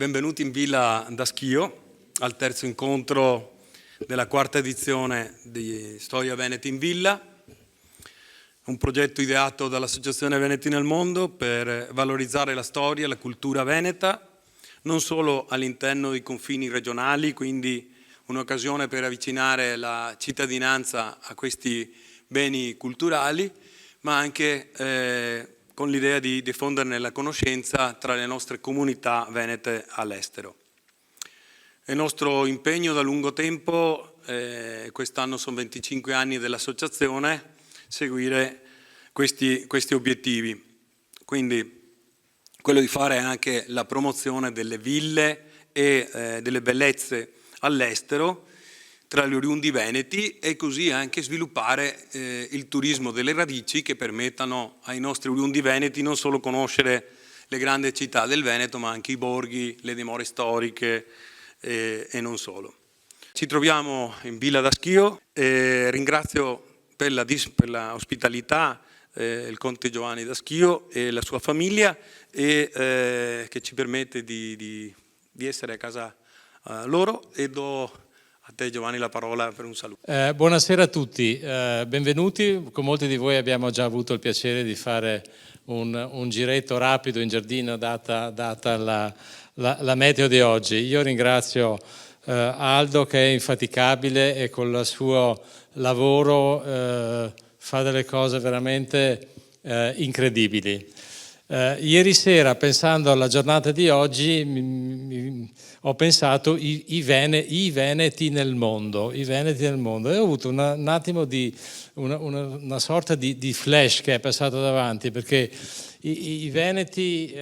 Benvenuti in Villa da Schio, al terzo incontro della quarta edizione di Storia Veneti in Villa, un progetto ideato dall'Associazione Veneti nel Mondo per valorizzare la storia e la cultura veneta, non solo all'interno dei confini regionali, quindi un'occasione per avvicinare la cittadinanza a questi beni culturali, ma anche con l'idea di diffonderne la conoscenza tra le nostre comunità venete all'estero. È il nostro impegno da lungo tempo, quest'anno sono 25 anni dell'associazione, seguire questi obiettivi. Quindi quello di fare anche la promozione delle ville e delle bellezze all'estero, tra gli oriundi veneti, e così anche sviluppare il turismo delle radici che permettano ai nostri oriundi veneti non solo conoscere le grandi città del Veneto, ma anche i borghi, le dimore storiche e non solo. Ci troviamo in Villa da Schio e ringrazio per la ospitalità il conte Giovanni da Schio e la sua famiglia che ci permette di essere a casa loro, e do a te Giovanni la parola per un saluto. Buonasera a tutti, benvenuti. Con molti di voi abbiamo già avuto il piacere di fare un giretto rapido in giardino data la meteo di oggi. Io ringrazio Aldo, che è infaticabile e con il suo lavoro fa delle cose veramente incredibili. Ieri sera, pensando alla giornata di oggi, ho pensato i veneti nel mondo, e ho avuto un attimo di una sorta di flash che è passato davanti, perché i veneti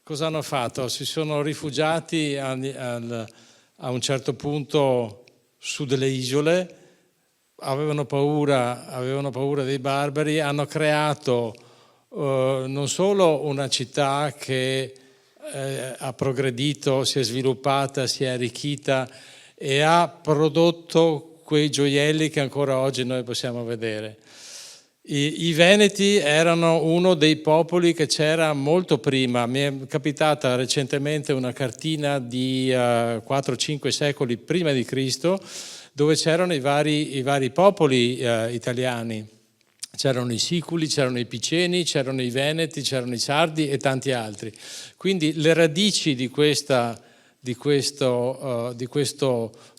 cosa hanno fatto? Si sono rifugiati a un certo punto su delle isole, avevano paura dei barbari, hanno creato non solo una città che ha progredito, si è sviluppata, si è arricchita e ha prodotto quei gioielli che ancora oggi noi possiamo vedere. I Veneti erano uno dei popoli che c'era molto prima. Mi è capitata recentemente una cartina di 4-5 secoli prima di Cristo, dove c'erano i vari popoli italiani. C'erano i Siculi, c'erano i Piceni, c'erano i Veneti, c'erano i Sardi e tanti altri. Quindi le radici di questo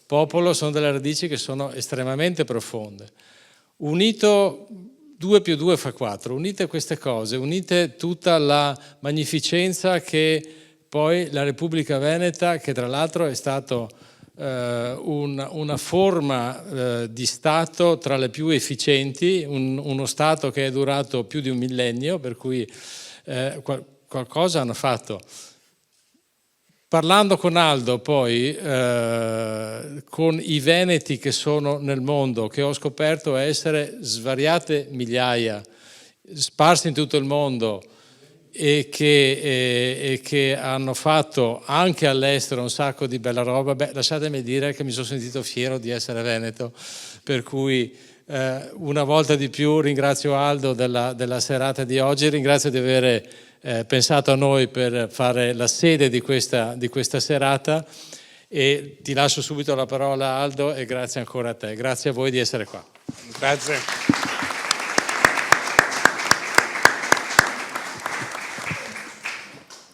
popolo sono delle radici che sono estremamente profonde. Unito 2 più 2 fa 4, unite queste cose, unite tutta la magnificenza che poi la Repubblica Veneta, che tra l'altro è stato una forma di Stato tra le più efficienti, uno Stato che è durato più di un millennio, per cui qualcosa hanno fatto. Parlando con Aldo poi, con i veneti che sono nel mondo, che ho scoperto essere svariate migliaia, sparsi in tutto il mondo, e che hanno fatto anche all'estero un sacco di bella roba, lasciatemi dire che mi sono sentito fiero di essere veneto, per cui una volta di più ringrazio Aldo della serata di oggi, ringrazio di avere pensato a noi per fare la sede di questa serata, e ti lascio subito la parola, Aldo, e grazie ancora a te, grazie a voi di essere qua. Grazie.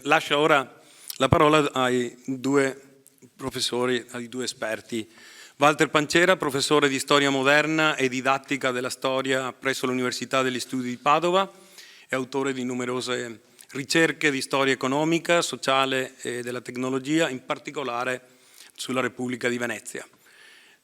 Lascio ora la parola ai due professori, ai due esperti. Walter Pancera, professore di storia moderna e didattica della storia presso l'Università degli Studi di Padova, è autore di numerose ricerche di storia economica, sociale e della tecnologia, in particolare sulla Repubblica di Venezia.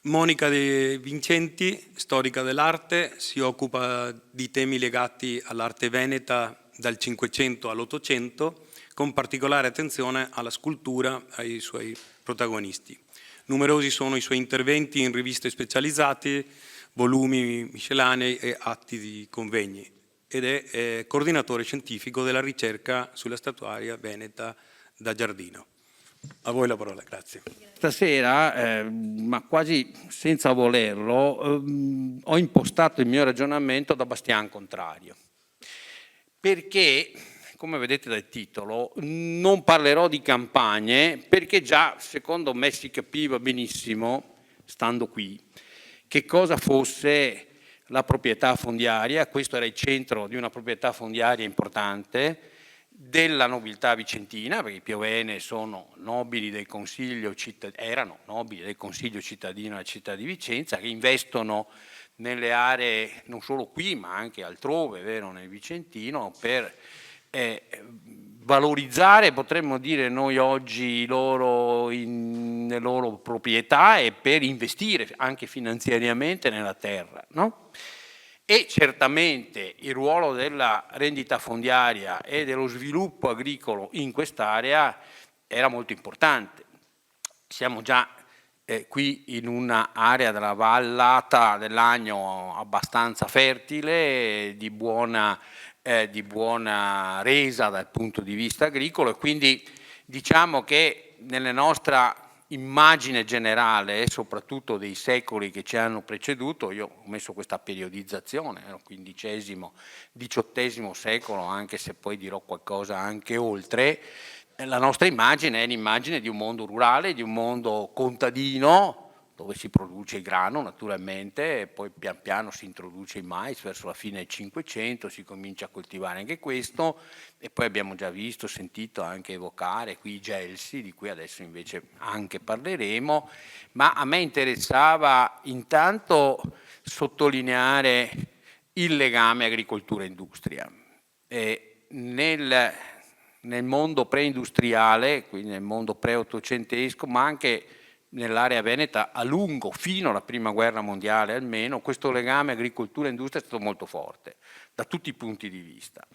Monica De Vincenti, storica dell'arte, si occupa di temi legati all'arte veneta dal Cinquecento all'Ottocento, con particolare attenzione alla scultura e ai suoi protagonisti. Numerosi sono i suoi interventi in riviste specializzate, volumi miscelanei e atti di convegni, ed è coordinatore scientifico della ricerca sulla statuaria veneta da Giardino. A voi la parola, grazie. Stasera, ma quasi senza volerlo, ho impostato il mio ragionamento da bastian contrario, perché come vedete dal titolo, non parlerò di campagne perché già secondo me si capiva benissimo, stando qui, che cosa fosse la proprietà fondiaria. Questo era il centro di una proprietà fondiaria importante, della nobiltà vicentina, perché i Piovene sono nobili del Consiglio erano nobili del Consiglio cittadino della città di Vicenza, che investono nelle aree non solo qui ma anche altrove, vero, nel Vicentino, per valorizzare, potremmo dire noi oggi, le loro proprietà e per investire anche finanziariamente nella terra, no? E certamente il ruolo della rendita fondiaria e dello sviluppo agricolo in quest'area era molto importante. Siamo già qui in un'area della vallata del Lagno abbastanza fertile, di buona resa dal punto di vista agricolo, e quindi diciamo che nella nostra immagine generale, soprattutto dei secoli che ci hanno preceduto, io ho messo questa periodizzazione, XV, XVIII secolo, anche se poi dirò qualcosa anche oltre, la nostra immagine è l'immagine di un mondo rurale, di un mondo contadino, dove si produce il grano naturalmente, e poi pian piano si introduce il mais, verso la fine del Cinquecento si comincia a coltivare anche questo, e poi abbiamo già visto, sentito anche evocare qui i gelsi, di cui adesso invece anche parleremo, ma a me interessava intanto sottolineare il legame agricoltura-industria. Nel mondo preindustriale, quindi nel mondo pre-ottocentesco, ma anche nell'area veneta a lungo, fino alla prima guerra mondiale almeno, questo legame agricoltura-industria è stato molto forte, da tutti i punti di vista.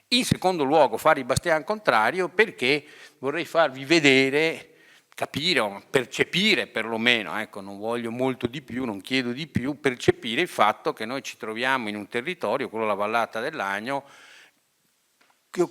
In secondo luogo fare il bastian contrario, perché vorrei farvi vedere, capire o percepire perlomeno, ecco, non voglio molto di più, non chiedo di più, percepire il fatto che noi ci troviamo in un territorio, quello della vallata del Lagno,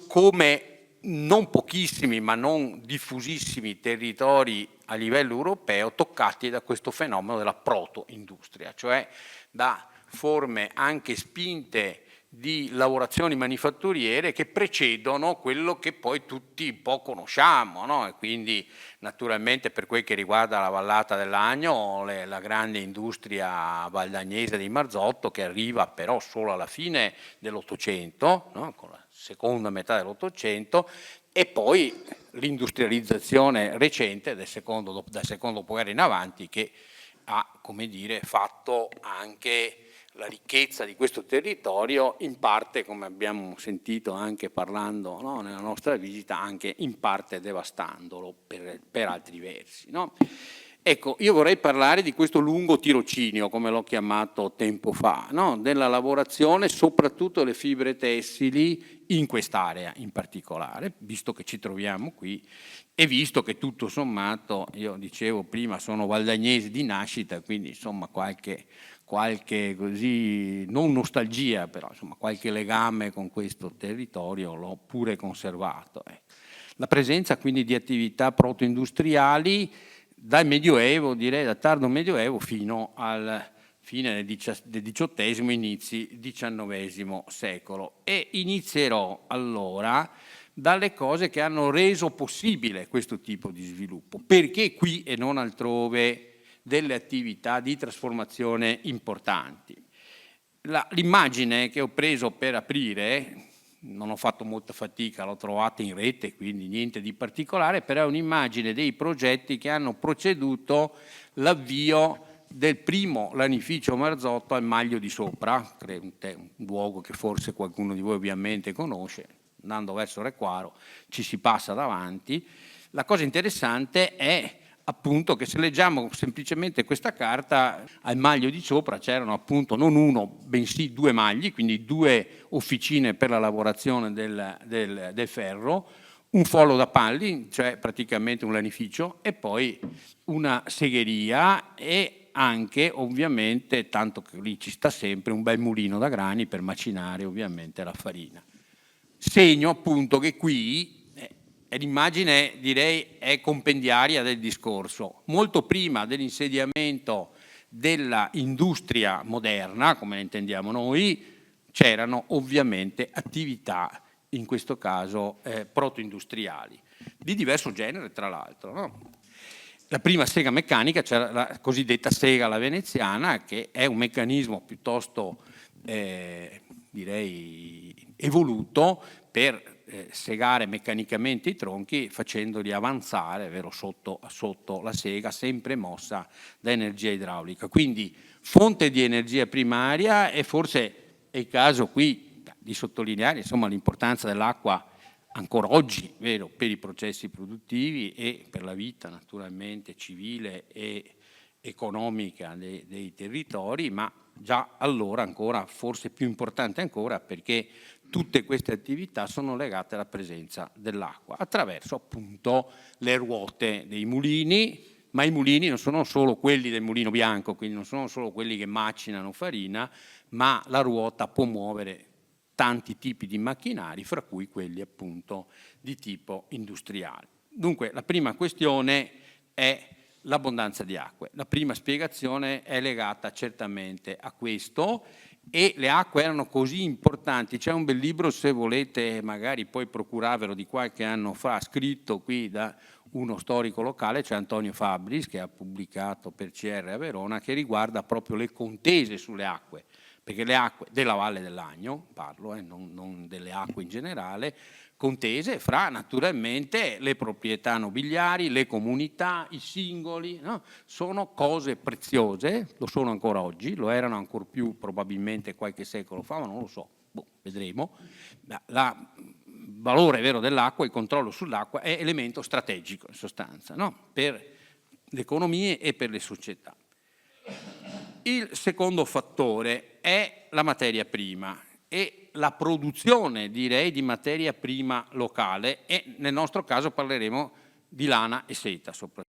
come non pochissimi ma non diffusissimi territori a livello europeo toccati da questo fenomeno della proto-industria, cioè da forme anche spinte di lavorazioni manifatturiere che precedono quello che poi tutti un po' conosciamo, no? E quindi naturalmente per quel che riguarda la vallata del Lagno, la grande industria valdagnese di Marzotto, che arriva però solo alla fine dell'Ottocento, no? Con la seconda metà dell'Ottocento, e poi l'industrializzazione recente dal secondo dopoguerra in avanti, che ha, come dire, fatto anche la ricchezza di questo territorio, in parte, come abbiamo sentito anche parlando, no, nella nostra visita, anche in parte devastandolo per altri versi, no? Ecco, io vorrei parlare di questo lungo tirocinio, come l'ho chiamato tempo fa, no? Della lavorazione, soprattutto delle fibre tessili in quest'area in particolare, visto che ci troviamo qui e visto che tutto sommato, io dicevo prima, sono valdagnese di nascita, quindi insomma qualche così, non nostalgia, però insomma qualche legame con questo territorio l'ho pure conservato. La presenza quindi di attività proto-industriali dal Medioevo, direi da tardo Medioevo fino al fine del XVIII, inizi XIX secolo, e inizierò allora dalle cose che hanno reso possibile questo tipo di sviluppo. Perché qui e non altrove delle attività di trasformazione importanti? L'immagine che ho preso per aprire, non ho fatto molta fatica, l'ho trovata in rete, quindi niente di particolare, però è un'immagine dei progetti che hanno proceduto l'avvio del primo lanificio Marzotto al Maglio di Sopra, un luogo che forse qualcuno di voi ovviamente conosce, andando verso Requaro ci si passa davanti. La cosa interessante è appunto che se leggiamo semplicemente questa carta, al Maglio di Sopra c'erano appunto non uno, bensì due magli, quindi due officine per la lavorazione del ferro, un follo da palli, cioè praticamente un lanificio, e poi una segheria e anche ovviamente, tanto che lì ci sta sempre, un bel mulino da grani per macinare ovviamente la farina. Segno appunto che qui l'immagine, direi, è compendiaria del discorso. Molto prima dell'insediamento della industria moderna, come la intendiamo noi, c'erano ovviamente attività in questo caso protoindustriali, di diverso genere tra l'altro, no? La prima sega meccanica, cioè la cosiddetta sega alla veneziana, che è un meccanismo piuttosto direi evoluto per segare meccanicamente i tronchi facendoli avanzare, vero, sotto la sega, sempre mossa da energia idraulica. Quindi fonte di energia primaria, e forse è il caso qui di sottolineare insomma l'importanza dell'acqua ancora oggi, vero, per i processi produttivi e per la vita naturalmente civile e economica dei territori, ma già allora ancora forse più importante ancora, perché tutte queste attività sono legate alla presenza dell'acqua attraverso appunto le ruote dei mulini, ma i mulini non sono solo quelli del mulino bianco, quindi non sono solo quelli che macinano farina, ma la ruota può muovere tanti tipi di macchinari, fra cui quelli appunto di tipo industriale. Dunque la prima questione è l'abbondanza di acque. La prima spiegazione è legata certamente a questo, e le acque erano così importanti. C'è un bel libro, se volete magari poi procurarvelo, di qualche anno fa, scritto qui da uno storico locale, c'è Antonio Fabris, che ha pubblicato per CR a Verona, che riguarda proprio le contese sulle acque, perché le acque della Valle dell'Agno, parlo, non delle acque in generale, contese fra naturalmente le proprietà nobiliari, le comunità, i singoli, no? Sono cose preziose, lo sono ancora oggi, lo erano ancor più probabilmente qualche secolo fa, ma non lo so, vedremo. Il valore vero dell'acqua, il controllo sull'acqua è elemento strategico in sostanza, no? Per le economie e per le società. Il secondo fattore è la materia prima e la produzione, direi, di materia prima locale, e nel nostro caso parleremo di lana e seta soprattutto.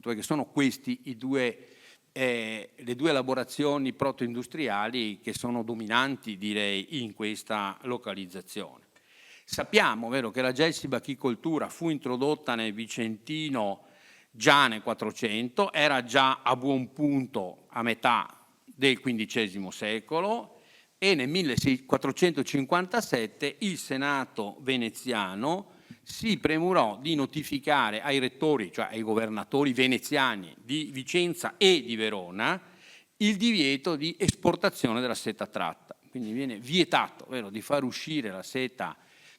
Perché sono questi le due elaborazioni protoindustriali che sono dominanti, direi, in questa localizzazione. Sappiamo, vero, che la gelsibachicoltura fu introdotta nel Vicentino già nel 400, era già a buon punto a metà del XV secolo, e nel 1457 il Senato veneziano si premurò di notificare ai rettori, cioè ai governatori veneziani di Vicenza e di Verona, il divieto di esportazione della seta tratta. Quindi viene vietato, vero, di far uscire la seta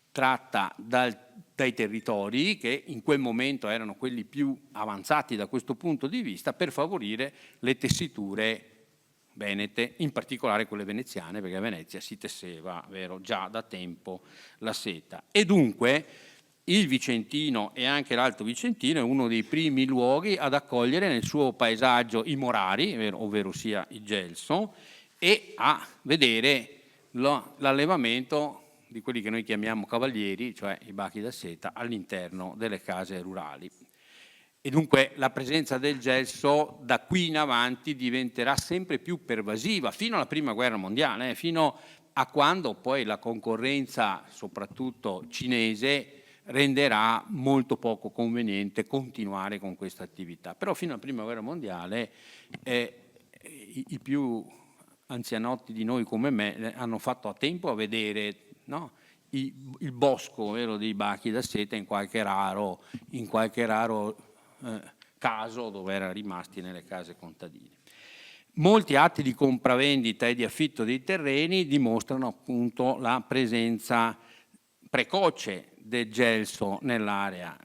tratta dai territori, che in quel momento erano quelli più avanzati da questo punto di vista, per favorire le tessiture venete, in particolare quelle veneziane, perché a Venezia si tesseva, vero, già da tempo la seta. E dunque il Vicentino e anche l'Alto Vicentino è uno dei primi luoghi ad accogliere nel suo paesaggio i morari, ovvero sia il gelso, e a vedere l'allevamento di quelli che noi chiamiamo cavalieri, cioè i bachi da seta, all'interno delle case rurali. E dunque la presenza del gelso da qui in avanti diventerà sempre più pervasiva, fino alla Prima Guerra Mondiale, fino a quando poi la concorrenza, soprattutto cinese, renderà molto poco conveniente continuare con questa attività. Però fino alla Prima Guerra Mondiale i più anzianotti di noi come me hanno fatto a tempo a vedere, no, il bosco, vero, dei bachi da seta in qualche raro caso dove erano rimasti nelle case contadine. Molti atti di compravendita e di affitto dei terreni dimostrano appunto la presenza precoce del gelso nell'area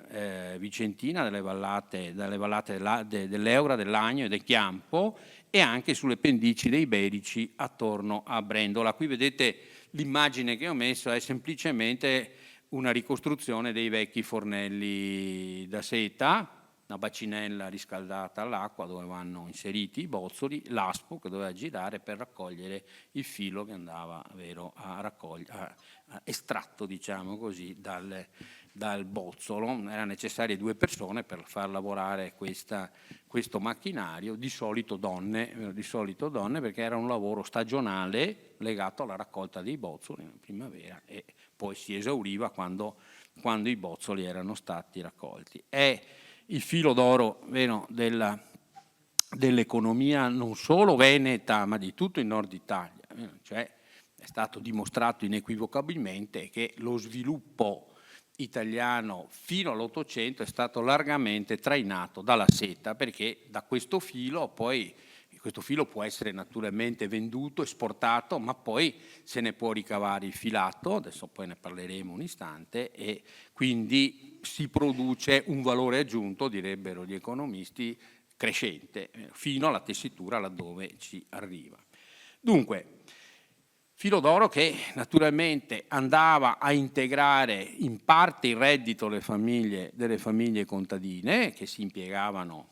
vicentina, dalle vallate dell'Eura, dell'Agno e del Chiampo, e anche sulle pendici dei Berici attorno a Brendola. Qui vedete l'immagine che ho messo, è semplicemente una ricostruzione dei vecchi fornelli da seta, una bacinella riscaldata all'acqua dove vanno inseriti i bozzoli, l'aspo che doveva girare per raccogliere il filo che andava estratto, diciamo così, dal bozzolo. Erano necessarie 2 persone per far lavorare questo macchinario, di solito donne, perché era un lavoro stagionale legato alla raccolta dei bozzoli in primavera e poi si esauriva quando i bozzoli erano stati raccolti. È il filo d'oro dell'economia non solo veneta ma di tutto il nord Italia, cioè è stato dimostrato inequivocabilmente che lo sviluppo italiano fino all'Ottocento è stato largamente trainato dalla seta, perché da questo filo può essere naturalmente venduto, esportato, ma poi se ne può ricavare il filato, adesso poi ne parleremo un istante, e quindi si produce un valore aggiunto, direbbero gli economisti, crescente, fino alla tessitura laddove ci arriva. Dunque, filo d'oro che naturalmente andava a integrare in parte il reddito delle famiglie contadine che si impiegavano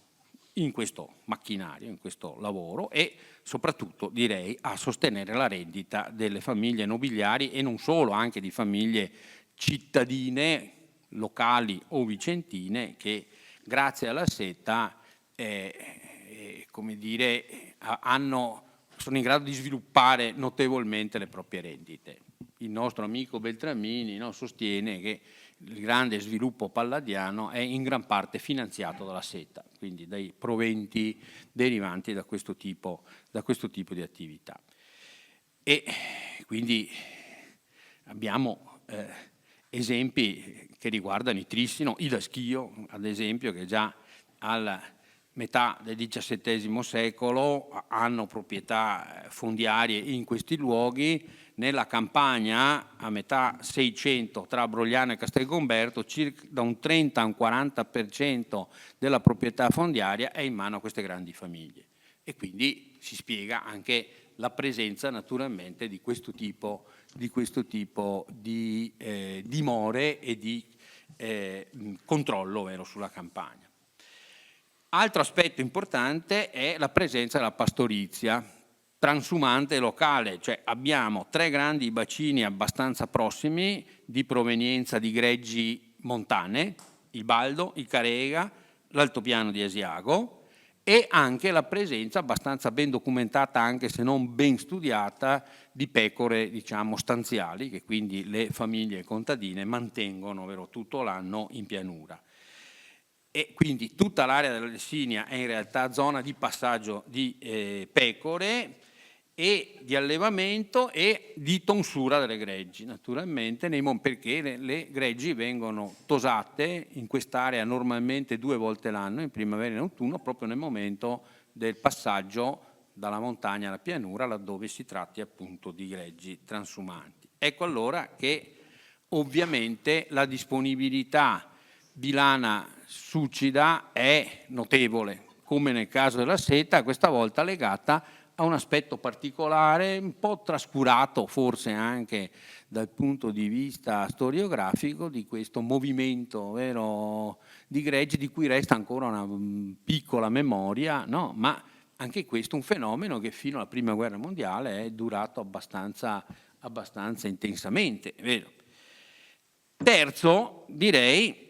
in questo macchinario, in questo lavoro, e soprattutto direi a sostenere la rendita delle famiglie nobiliari e non solo, anche di famiglie cittadine, locali o vicentine che grazie alla seta sono in grado di sviluppare notevolmente le proprie rendite. Il nostro amico Beltramini sostiene che il grande sviluppo palladiano è in gran parte finanziato dalla seta, quindi dai proventi derivanti da questo tipo di attività. E quindi abbiamo esempi che riguardano il Trissino, i Daschio, ad esempio, che già alla metà del XVII secolo hanno proprietà fondiarie in questi luoghi. Nella campagna a metà 600 tra Brogliano e Castelgomberto circa da un 30 a un 40% della proprietà fondiaria è in mano a queste grandi famiglie, e quindi si spiega anche la presenza naturalmente di questo tipo di dimore e di controllo sulla campagna. Altro aspetto importante è la presenza della pastorizia transumante locale, cioè abbiamo 3 grandi bacini abbastanza prossimi di provenienza di greggi montane, il Baldo, il Carega, l'altopiano di Asiago, e anche la presenza abbastanza ben documentata, anche se non ben studiata, di pecore stanziali, che quindi le famiglie contadine mantengono tutto l'anno in pianura. E quindi tutta l'area della Lessinia è in realtà zona di passaggio di pecore e di allevamento e di tonsura delle greggi, naturalmente, perché le greggi vengono tosate in quest'area normalmente 2 volte l'anno, in primavera e in autunno, proprio nel momento del passaggio dalla montagna alla pianura, laddove si tratti appunto di greggi transumanti. Ecco allora che ovviamente la disponibilità di lana succida è notevole, come nel caso della seta, questa volta legata a un aspetto particolare, un po' trascurato forse anche dal punto di vista storiografico, di questo movimento di greggi di cui resta ancora una piccola memoria, ma anche questo è un fenomeno che fino alla Prima Guerra Mondiale è durato abbastanza intensamente, vero? Terzo, direi,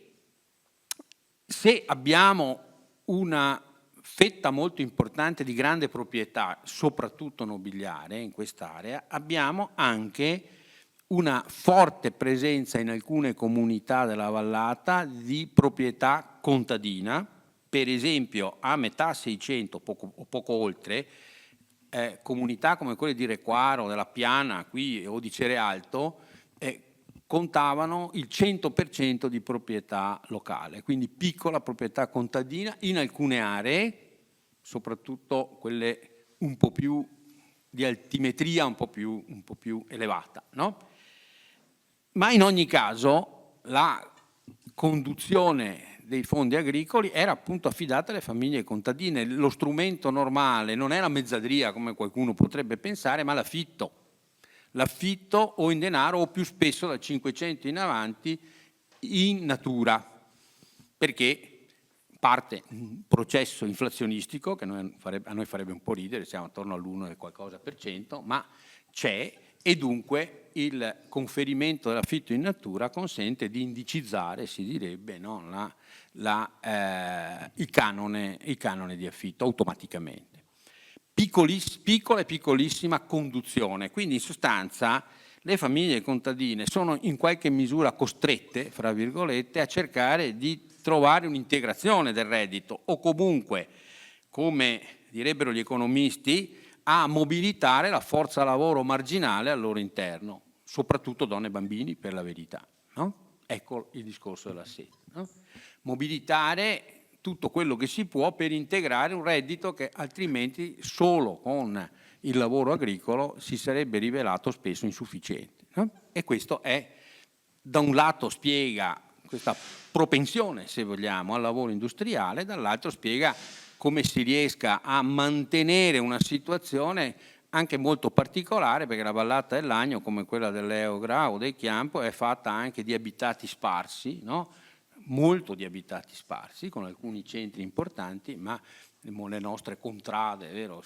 se abbiamo una fetta molto importante di grande proprietà, soprattutto nobiliare in quest'area, abbiamo anche una forte presenza in alcune comunità della vallata di proprietà contadina. Per esempio a metà 600 o poco oltre, comunità come quelle di Requaro, della Piana qui, o di Cerealto, contavano il 100% di proprietà locale, quindi piccola proprietà contadina in alcune aree, soprattutto quelle un po' più di altimetria un po' più elevata, Ma in ogni caso la conduzione dei fondi agricoli era appunto affidata alle famiglie contadine. Lo strumento normale non è la mezzadria, come qualcuno potrebbe pensare, ma l'affitto o in denaro, o più spesso dal 500 in avanti in natura, perché parte un processo inflazionistico che a noi farebbe un po' ridere, siamo attorno all'1 e qualcosa per cento, ma c'è, e dunque il conferimento dell'affitto in natura consente di indicizzare, si direbbe, no, il canone di affitto automaticamente. Piccola e piccolissima conduzione, quindi in sostanza le famiglie contadine sono in qualche misura costrette, fra virgolette, a cercare di trovare un'integrazione del reddito o comunque, come direbbero gli economisti, a mobilitare la forza lavoro marginale al loro interno, soprattutto donne e bambini, per la verità. No? Ecco il discorso della sede. No? Mobilitare tutto quello che si può per integrare un reddito che altrimenti solo con il lavoro agricolo si sarebbe rivelato spesso insufficiente. No? E questo è, da un lato spiega questa propensione, se vogliamo, al lavoro industriale, dall'altro spiega come si riesca a mantenere una situazione anche molto particolare, perché la vallata del Lagno, come quella dell'Eogra o del Chiampo, è fatta anche di abitati sparsi, no? Molto di abitati sparsi, con alcuni centri importanti, ma le nostre contrade, vero,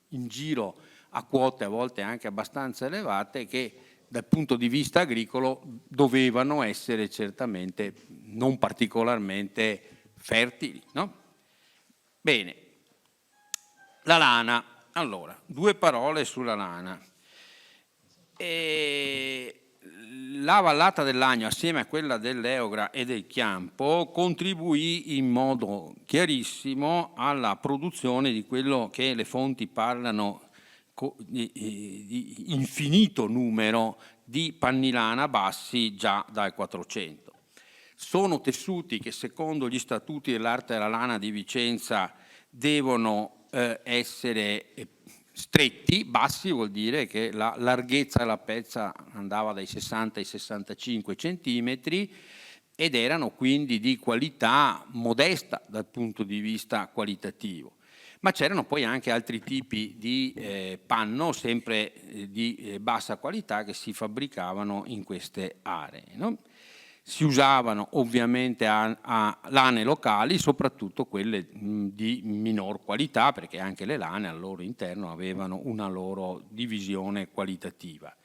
in giro a quote a volte anche abbastanza elevate, che dal punto di vista agricolo dovevano essere certamente non particolarmente fertili. No? Bene, la lana. Allora, 2 parole sulla lana. La vallata del Lagno, assieme a quella dell'Eogra e del Chiampo, contribuì in modo chiarissimo alla produzione di quello che le fonti parlano di infinito numero di panni lana bassi già dal 400. Sono tessuti che secondo gli statuti dell'arte della lana di Vicenza devono essere stretti. Bassi vuol dire che la larghezza della pezza andava dai 60 ai 65 centimetri ed erano quindi di qualità modesta dal punto di vista qualitativo. Ma c'erano poi anche altri tipi di panno, sempre di bassa qualità, che si fabbricavano in queste aree. No? Si usavano ovviamente a lane locali, soprattutto quelle di minor qualità, perché anche le lane al loro interno avevano una loro divisione qualitativa.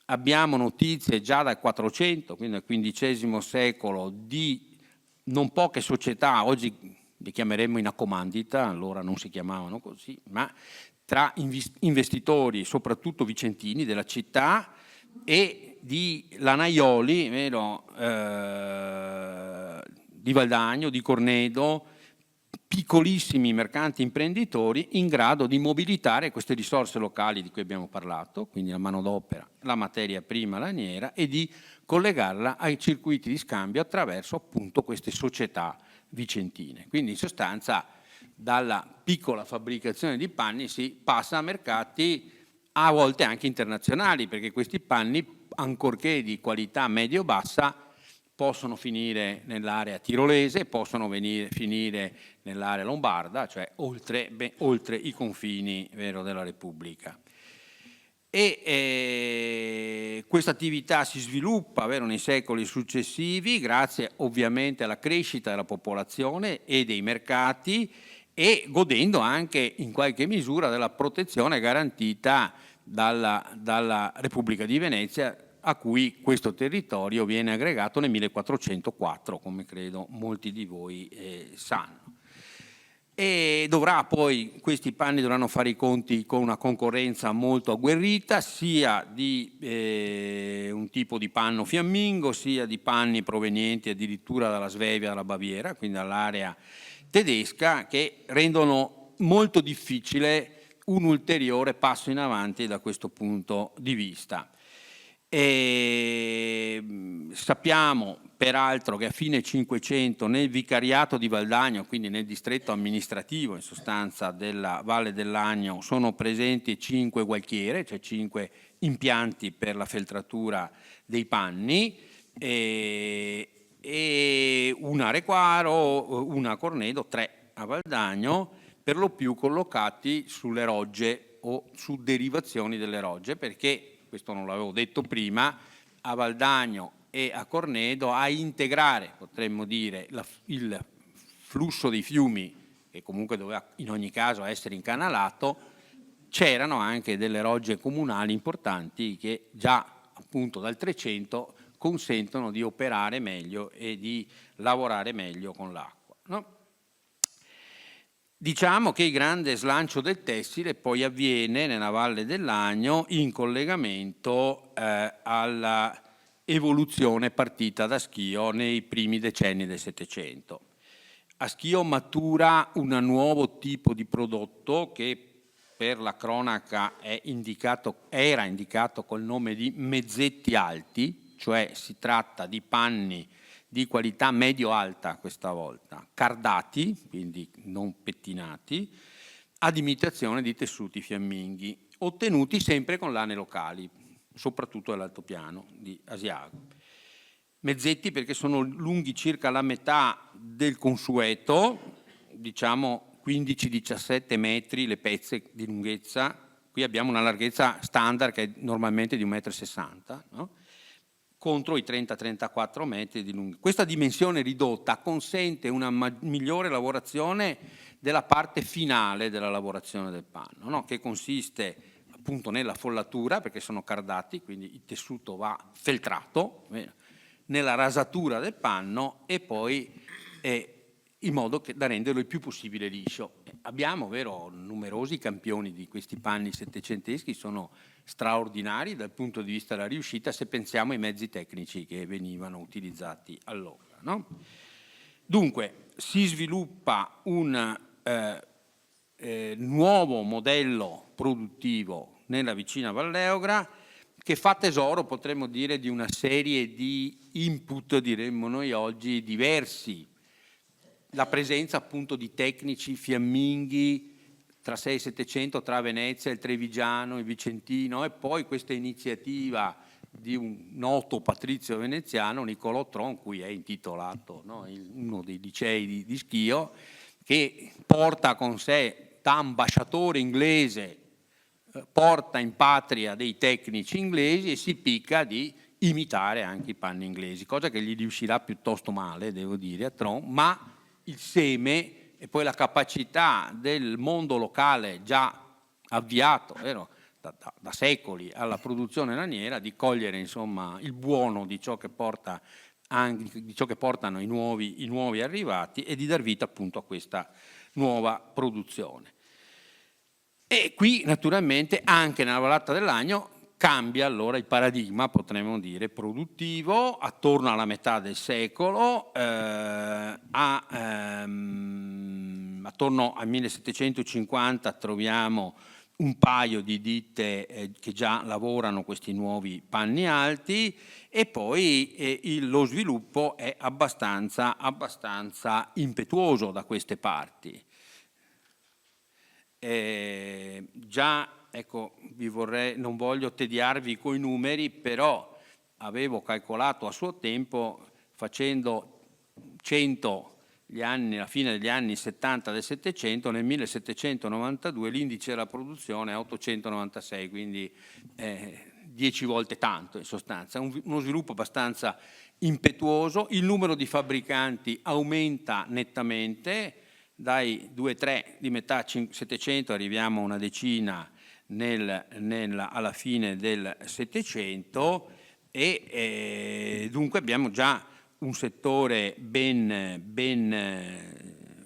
Abbiamo notizie già dal 400, quindi dal XV secolo, di non poche società, oggi le chiameremmo in accomandita, allora non si chiamavano così, ma tra investitori, soprattutto vicentini della città, e di lanaioli, vero, di Valdagno, di Cornedo, piccolissimi mercanti imprenditori in grado di mobilitare queste risorse locali di cui abbiamo parlato, quindi la manodopera, la materia prima laniera, e di collegarla ai circuiti di scambio attraverso appunto queste società vicentine. Quindi in sostanza dalla piccola fabbricazione di panni si passa a mercati a volte anche internazionali, perché questi panni, ancorché di qualità medio-bassa, possono finire nell'area tirolese, possono finire nell'area lombarda, cioè oltre i confini, vero, della Repubblica. E questa attività si sviluppa, vero, nei secoli successivi, grazie ovviamente alla crescita della popolazione e dei mercati, e godendo anche in qualche misura della protezione garantita dalla Repubblica di Venezia, a cui questo territorio viene aggregato nel 1404, come credo molti di voi sanno. E questi panni dovranno fare i conti con una concorrenza molto agguerrita, sia di un tipo di panno fiammingo, sia di panni provenienti addirittura dalla Svevia, dalla Baviera, quindi dall'area tedesca, che rendono molto difficile un ulteriore passo in avanti da questo punto di vista. E sappiamo peraltro che a fine 500 nel vicariato di Valdagno, quindi nel distretto amministrativo in sostanza della Valle dell'Agno, sono presenti 5 gualchiere, cioè 5 impianti per la feltratura dei panni, e una a Requaro, una a Cornedo, 3 a Valdagno, per lo più collocati sulle rogge o su derivazioni delle rogge, perché questo non l'avevo detto prima, a Valdagno e a Cornedo a integrare, potremmo dire, il flusso dei fiumi, che comunque doveva in ogni caso essere incanalato, c'erano anche delle rogge comunali importanti che già appunto dal 300 consentono di operare meglio e di lavorare meglio con l'acqua, no? Diciamo che il grande slancio del tessile poi avviene nella Valle dell'Agno in collegamento alla evoluzione partita da Schio nei primi decenni del Settecento. A Schio matura un nuovo tipo di prodotto che per la cronaca era indicato col nome di mezzetti alti, cioè si tratta di panni di qualità medio-alta questa volta, cardati, quindi non pettinati, ad imitazione di tessuti fiamminghi, ottenuti sempre con lane locali, soprattutto dall'altopiano di Asiago. Mezzetti perché sono lunghi circa la metà del consueto, diciamo 15-17 metri le pezze di lunghezza, qui abbiamo una larghezza standard che è normalmente di 1,60 m, no? Contro i 30-34 metri di lunghezza. Questa dimensione ridotta consente una migliore lavorazione della parte finale della lavorazione del panno, no? Che consiste appunto nella follatura, perché sono cardati, quindi il tessuto va feltrato, nella rasatura del panno e poi in modo da renderlo il più possibile liscio. Abbiamo, numerosi campioni di questi panni settecenteschi, sono straordinari dal punto di vista della riuscita se pensiamo ai mezzi tecnici che venivano utilizzati allora, no? Dunque si sviluppa un nuovo modello produttivo nella vicina Valleogra che fa tesoro, potremmo dire, di una serie di input, diremmo noi oggi, diversi. La presenza appunto di tecnici fiamminghi tra 6 e 700 tra Venezia, il Trevigiano, il Vicentino, e poi questa iniziativa di un noto patrizio veneziano, Niccolò Tron, cui è intitolato, no, uno dei licei di Schio, che porta con sé da ambasciatore inglese, porta in patria dei tecnici inglesi e si picca di imitare anche i panni inglesi, cosa che gli riuscirà piuttosto male, devo dire, a Tron, ma il seme e poi la capacità del mondo locale già avviato da secoli alla produzione laniera di cogliere insomma il buono di ciò che porta di ciò che portano i nuovi arrivati e di dar vita appunto a questa nuova produzione. E qui naturalmente anche nella Vallata dell'Agno cambia allora il paradigma, potremmo dire, produttivo attorno alla metà del secolo, attorno al 1750 troviamo un paio di ditte che già lavorano questi nuovi panni alti e poi lo sviluppo è abbastanza impetuoso da queste parti. Già, ecco, non voglio tediarvi coi numeri, però avevo calcolato a suo tempo, facendo 100 la fine degli anni 70 del Settecento, nel 1792 l'indice della produzione è 896, quindi 10 volte tanto in sostanza, uno sviluppo abbastanza impetuoso, il numero di fabbricanti aumenta nettamente, dai 2-3 di metà 700 arriviamo a una decina alla fine del Settecento e dunque abbiamo già un settore ben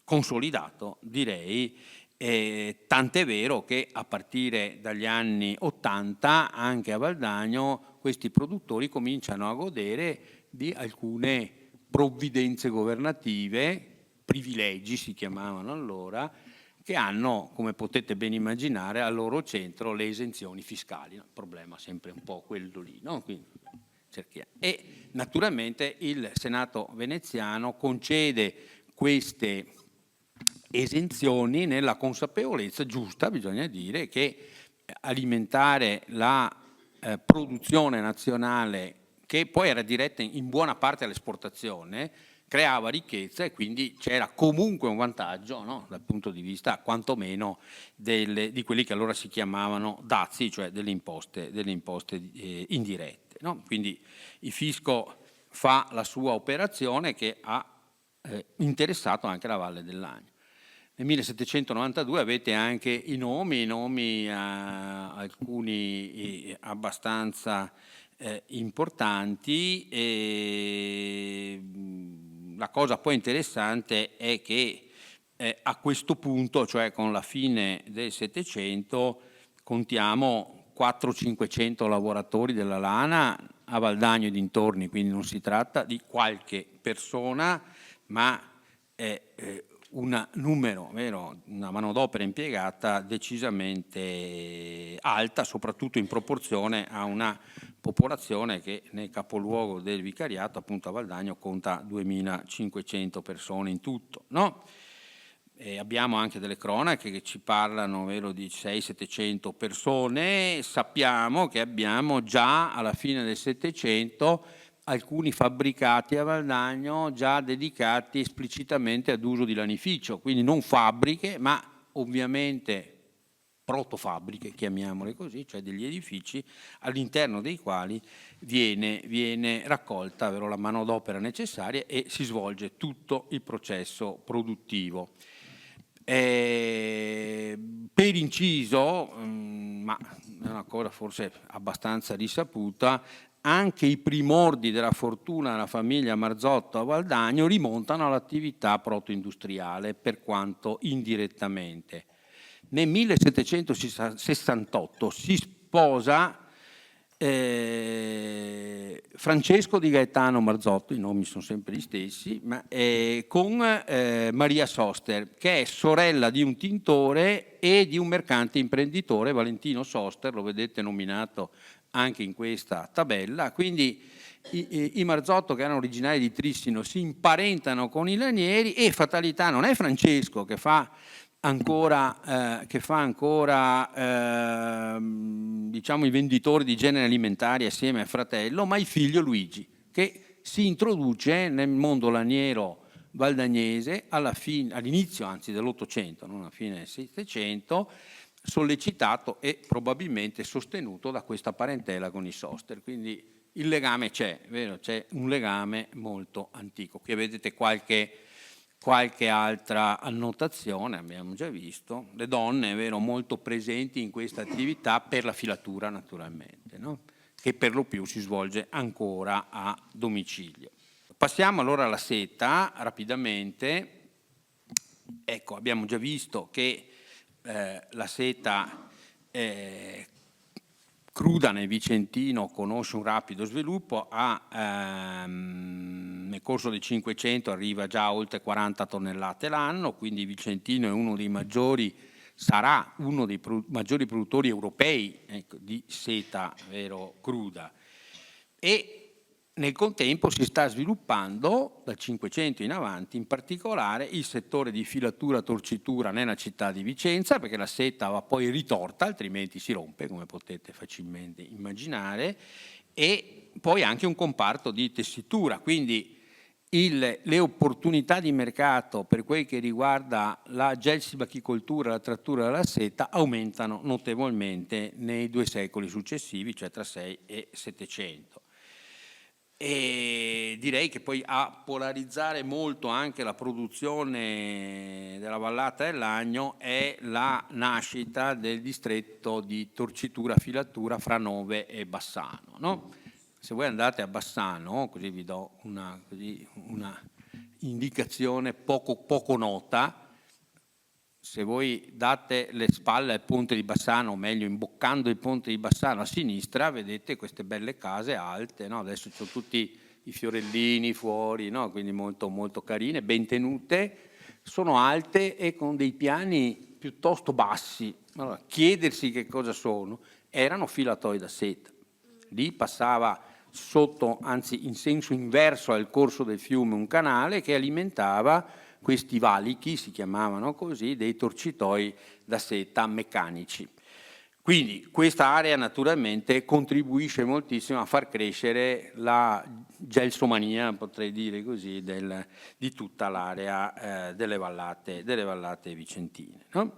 consolidato, direi, tant'è vero che a partire dagli anni 80 anche a Valdagno questi produttori cominciano a godere di alcune provvidenze governative, privilegi si chiamavano allora, che hanno, come potete ben immaginare, al loro centro le esenzioni fiscali. Il problema è sempre un po' quello lì, no? Quindi, e naturalmente il Senato veneziano concede queste esenzioni nella consapevolezza giusta, bisogna dire, che alimentare la produzione nazionale, che poi era diretta in buona parte all'esportazione, creava ricchezza e quindi c'era comunque un vantaggio, no? Dal punto di vista quantomeno di quelli che allora si chiamavano dazi, cioè delle imposte indirette, no? Quindi il fisco fa la sua operazione che ha interessato anche la Valle del Lagno. Nel 1792 avete anche i nomi alcuni abbastanza importanti. La cosa poi interessante è che a questo punto, cioè con la fine del Settecento, contiamo 400-500 lavoratori della lana a Valdagno e dintorni, quindi non si tratta di qualche persona, ma un numero, una manodopera impiegata decisamente alta, soprattutto in proporzione a una popolazione che nel capoluogo del vicariato, appunto a Valdagno, conta 2500 persone in tutto, no? Abbiamo anche delle cronache che ci parlano di 600-700 persone. Sappiamo che abbiamo già alla fine del Settecento alcuni fabbricati a Valdagno già dedicati esplicitamente ad uso di lanificio, quindi non fabbriche, ma ovviamente protofabbriche, chiamiamole così, cioè degli edifici all'interno dei quali viene raccolta la manodopera necessaria e si svolge tutto il processo produttivo. Per inciso, ma è una cosa forse abbastanza risaputa, anche i primordi della fortuna della famiglia Marzotto a Valdagno rimontano all'attività protoindustriale, per quanto indirettamente. Nel 1768 si sposa Francesco di Gaetano Marzotto, i nomi sono sempre gli stessi, con Maria Soster, che è sorella di un tintore e di un mercante imprenditore, Valentino Soster, lo vedete nominato anche in questa tabella. Quindi i Marzotto, che erano originari di Trissino, si imparentano con i lanieri, e fatalità non è Francesco che fa ancora diciamo i venditori di generi alimentari assieme al fratello, ma il figlio Luigi, che si introduce nel mondo laniero valdagnese all'inizio anzi dell'Ottocento, non alla fine del Settecento, sollecitato e probabilmente sostenuto da questa parentela con i Soster. Quindi il legame c'è, vero? C'è un legame molto antico. Qui vedete qualche altra annotazione, abbiamo già visto, le donne, molto presenti in questa attività per la filatura naturalmente, no? Che per lo più si svolge ancora a domicilio. Passiamo allora alla seta rapidamente. Ecco, abbiamo già visto che la seta cruda nel Vicentino conosce un rapido sviluppo, nel corso del Cinquecento arriva già a oltre 40 tonnellate l'anno, quindi il Vicentino è sarà uno dei maggiori produttori europei, ecco, di seta cruda, e nel contempo si sta sviluppando dal Cinquecento in avanti in particolare il settore di filatura-torcitura nella città di Vicenza, perché la seta va poi ritorta, altrimenti si rompe, come potete facilmente immaginare, e poi anche un comparto di tessitura. Quindi le opportunità di mercato per quel che riguarda la gelsibachicoltura, la trattura della seta, aumentano notevolmente nei 2 secoli successivi, cioè tra 6 e 700. E direi che poi a polarizzare molto anche la produzione della vallata del Lagno è la nascita del distretto di torcitura-filatura fra Nove e Bassano, no? Se voi andate a Bassano, così vi do una indicazione poco nota, se voi date le spalle al ponte di Bassano, o meglio imboccando il ponte di Bassano a sinistra, vedete queste belle case alte, no? Adesso ci sono tutti i fiorellini fuori, no? Quindi molto, molto carine, ben tenute, sono alte e con dei piani piuttosto bassi, allora, chiedersi che cosa sono, erano filatoi da seta. Lì passava sotto, anzi in senso inverso al corso del fiume, un canale che alimentava questi valichi, si chiamavano così, dei torcitoi da seta meccanici. Quindi questa area naturalmente contribuisce moltissimo a far crescere la gelsomania, potrei dire così, di tutta l'area delle vallate vicentine. No?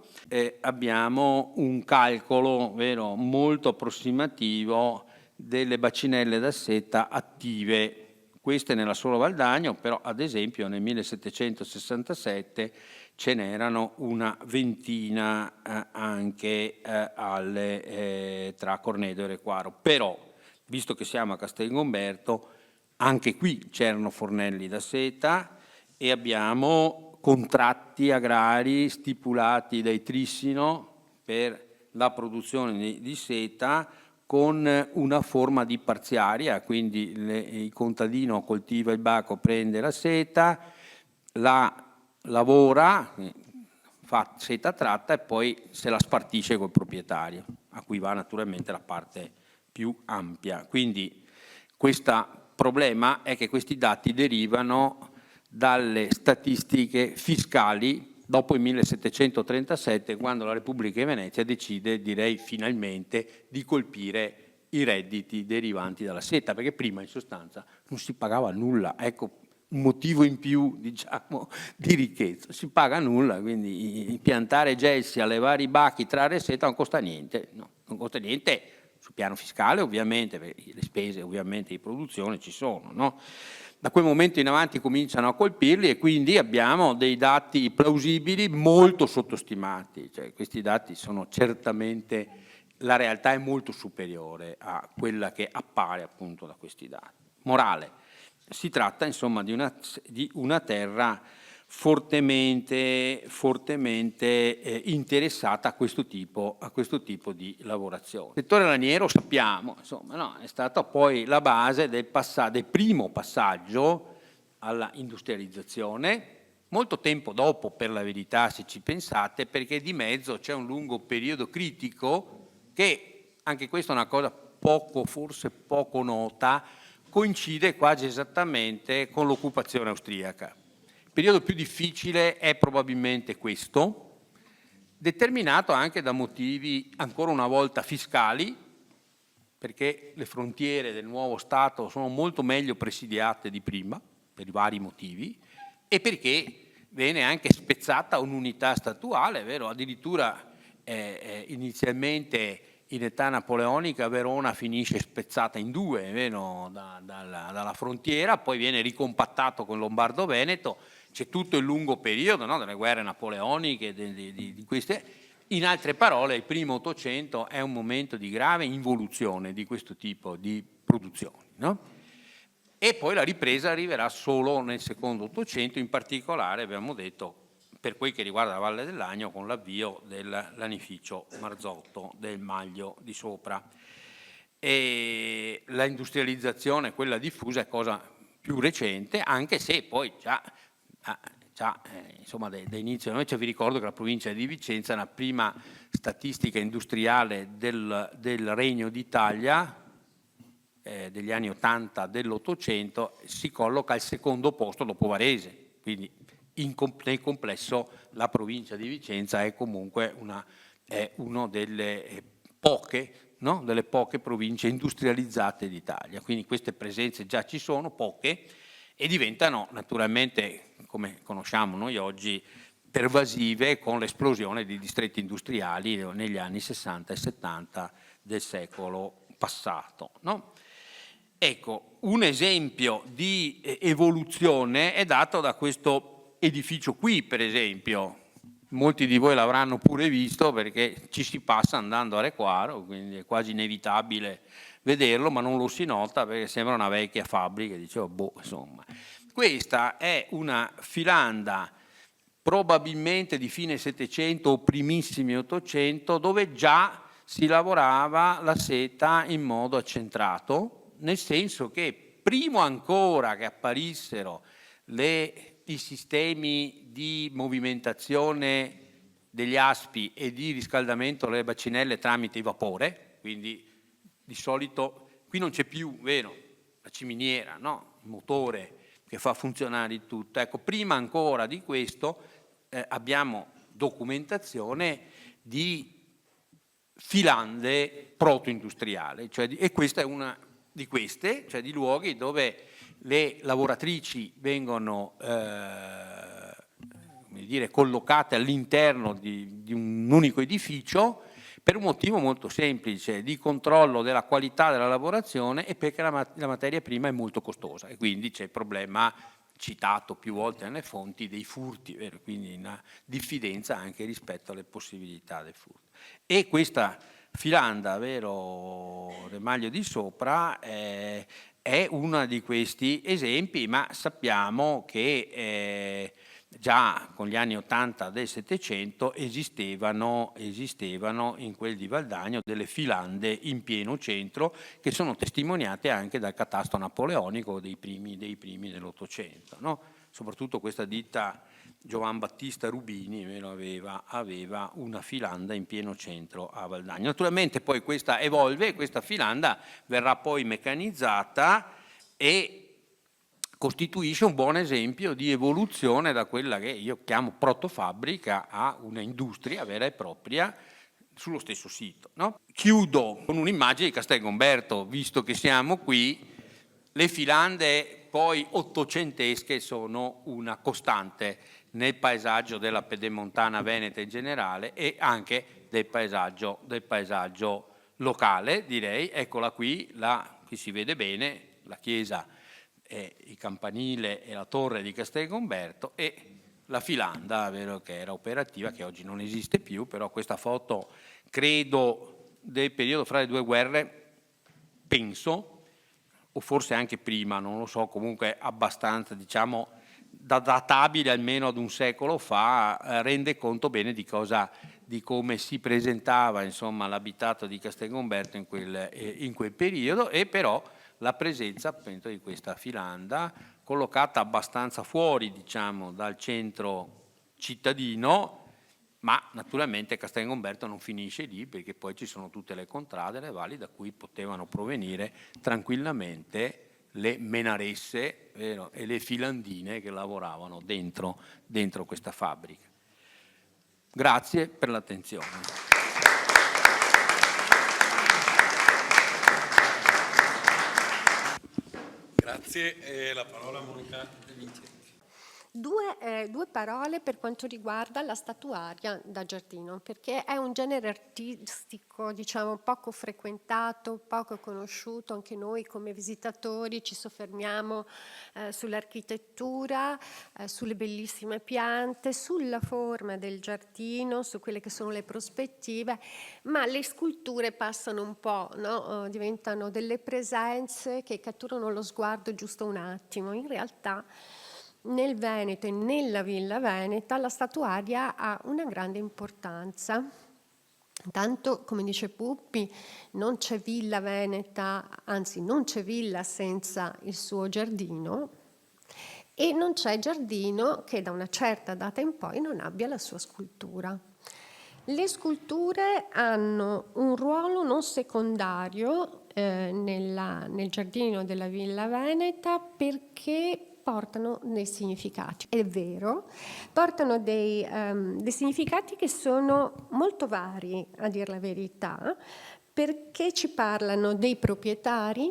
Abbiamo un calcolo molto approssimativo delle bacinelle da seta attive, queste nella sola Val d'Agno, però ad esempio nel 1767 ce n'erano una ventina anche tra Cornedo e Requaro. Però, visto che siamo a Castelgomberto, anche qui c'erano fornelli da seta e abbiamo contratti agrari stipulati dai Trissino per la produzione di seta con una forma di parziaria, quindi il contadino coltiva il baco, prende la seta, la lavora, fa seta tratta e poi se la spartisce col proprietario, a cui va naturalmente la parte più ampia. Quindi questo problema è che questi dati derivano dalle statistiche fiscali dopo il 1737, quando la Repubblica di Venezia decide, direi finalmente, di colpire i redditi derivanti dalla seta, perché prima in sostanza non si pagava nulla. Ecco un motivo in più, diciamo, di ricchezza. Si paga nulla, quindi piantare gelsi, allevare i bachi, trarre seta non costa niente. No, non costa niente sul piano fiscale ovviamente, perché le spese ovviamente di produzione ci sono, no? Da quel momento in avanti cominciano a colpirli e quindi abbiamo dei dati plausibili molto sottostimati, cioè, questi dati sono certamente, la realtà è molto superiore a quella che appare appunto da questi dati. Morale, si tratta insomma di una terra fortemente interessata a questo tipo di lavorazione. Il settore laniero, sappiamo, insomma, no, è stata poi la base del primo passaggio alla industrializzazione, molto tempo dopo per la verità se ci pensate, perché di mezzo c'è un lungo periodo critico che, anche questa è una cosa forse poco nota, coincide quasi esattamente con l'occupazione austriaca. Il periodo più difficile è probabilmente questo, determinato anche da motivi ancora una volta fiscali, perché le frontiere del nuovo Stato sono molto meglio presidiate di prima, per vari motivi, e perché viene anche spezzata un'unità statuale, vero? Addirittura inizialmente in età napoleonica Verona finisce spezzata in due, vero? Dalla frontiera, poi viene ricompattato con Lombardo-Veneto. C'è tutto il lungo periodo, no, delle guerre napoleoniche, di queste. In altre parole, il primo Ottocento è un momento di grave involuzione di questo tipo di produzioni, no? E poi la ripresa arriverà solo nel secondo Ottocento, in particolare, abbiamo detto, per quel che riguarda la Valle dell'Agno, con l'avvio del lanificio Marzotto del Maglio di Sopra. E la industrializzazione, quella diffusa, è cosa più recente, anche se poi già insomma, da inizio noi vi ricordo che la provincia di Vicenza, la prima statistica industriale del Regno d'Italia degli anni 80 dell'Ottocento, si colloca al secondo posto dopo Varese, quindi nel complesso la provincia di Vicenza è comunque una delle poche province industrializzate d'Italia, quindi queste presenze già ci sono, poche, e diventano naturalmente, come conosciamo noi oggi, pervasive con l'esplosione di distretti industriali negli anni 60 e 70 del secolo passato, no? Ecco, un esempio di evoluzione è dato da questo edificio qui, per esempio. Molti di voi l'avranno pure visto perché ci si passa andando a Requaro, quindi è quasi inevitabile vederlo, ma non lo si nota perché sembra una vecchia fabbrica, dicevo, boh, insomma. Questa è una filanda probabilmente di fine Settecento o primissimi Ottocento, dove già si lavorava la seta in modo accentrato, nel senso che prima ancora che apparissero i sistemi di movimentazione degli aspi e di riscaldamento delle bacinelle tramite vapore, quindi di solito qui non c'è più, vero, la ciminiera, no? Il motore che fa funzionare il tutto. Ecco, prima ancora di questo abbiamo documentazione di filande proto-industriali, e questa è una di queste, cioè di luoghi dove le lavoratrici vengono collocate all'interno di un unico edificio per un motivo molto semplice, di controllo della qualità della lavorazione e perché la materia prima è molto costosa e quindi c'è il problema citato più volte nelle fonti dei furti, vero? Quindi una diffidenza anche rispetto alle possibilità del furto. E questa filanda, vero, Remaglio di Sopra, è uno di questi esempi, ma sappiamo che già con gli anni 80 del Settecento esistevano in quel di Valdagno delle filande in pieno centro che sono testimoniate anche dal catasto napoleonico dei primi dell'Ottocento, no? Soprattutto questa ditta Giovan Battista Rubini aveva una filanda in pieno centro a Valdagno. Naturalmente poi questa evolve, questa filanda verrà poi meccanizzata e costituisce un buon esempio di evoluzione da quella che io chiamo protofabbrica a una industria vera e propria sullo stesso sito, no? Chiudo con un'immagine di Castelgomberto, visto che siamo qui. Le filande poi ottocentesche sono una costante nel paesaggio della pedemontana veneta in generale e anche del paesaggio locale, direi. Eccola qui si vede bene, la chiesa, il campanile e la torre di Castelgomberto e la filanda, vero, che era operativa, che oggi non esiste più, però questa foto credo del periodo fra le due guerre, penso, o forse anche prima, non lo so, comunque abbastanza, diciamo, databile almeno ad un secolo fa, rende conto bene di come si presentava, insomma, l'abitato di Castelgomberto in quel periodo, e però la presenza appunto di questa filanda collocata abbastanza fuori, diciamo, dal centro cittadino, ma naturalmente Castelgomberto non finisce lì perché poi ci sono tutte le contrade, le valli da cui potevano provenire tranquillamente le menaresse, vero, e le filandine che lavoravano dentro questa fabbrica. Grazie per l'attenzione. Grazie, la parola a Monica De Vincenzi. Due parole per quanto riguarda la statuaria da giardino, perché è un genere artistico, diciamo, poco frequentato, poco conosciuto. Anche noi come visitatori ci soffermiamo sull'architettura, sulle bellissime piante, sulla forma del giardino, su quelle che sono le prospettive, ma le sculture passano un po', no? Diventano delle presenze che catturano lo sguardo giusto un attimo. In realtà nel Veneto e nella Villa Veneta la statuaria ha una grande importanza. Tanto, come dice Puppi, non c'è villa veneta, anzi non c'è villa senza il suo giardino e non c'è giardino che da una certa data in poi non abbia la sua scultura. Le sculture hanno un ruolo non secondario nel giardino della Villa Veneta perché portano dei significati, è vero, portano dei significati che sono molto vari, a dir la verità, perché ci parlano dei proprietari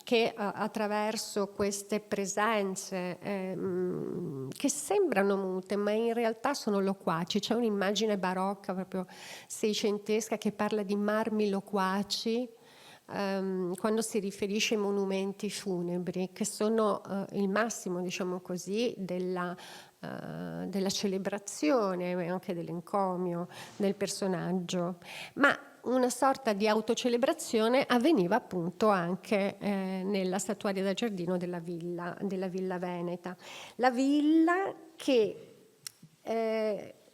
che attraverso queste presenze che sembrano mute ma in realtà sono loquaci. C'è un'immagine barocca proprio seicentesca che parla di marmi loquaci quando si riferisce ai monumenti funebri, che sono il massimo, diciamo così, della celebrazione e anche dell'encomio del personaggio, ma una sorta di autocelebrazione avveniva appunto anche nella statuaria da giardino della Villa Veneta. La villa che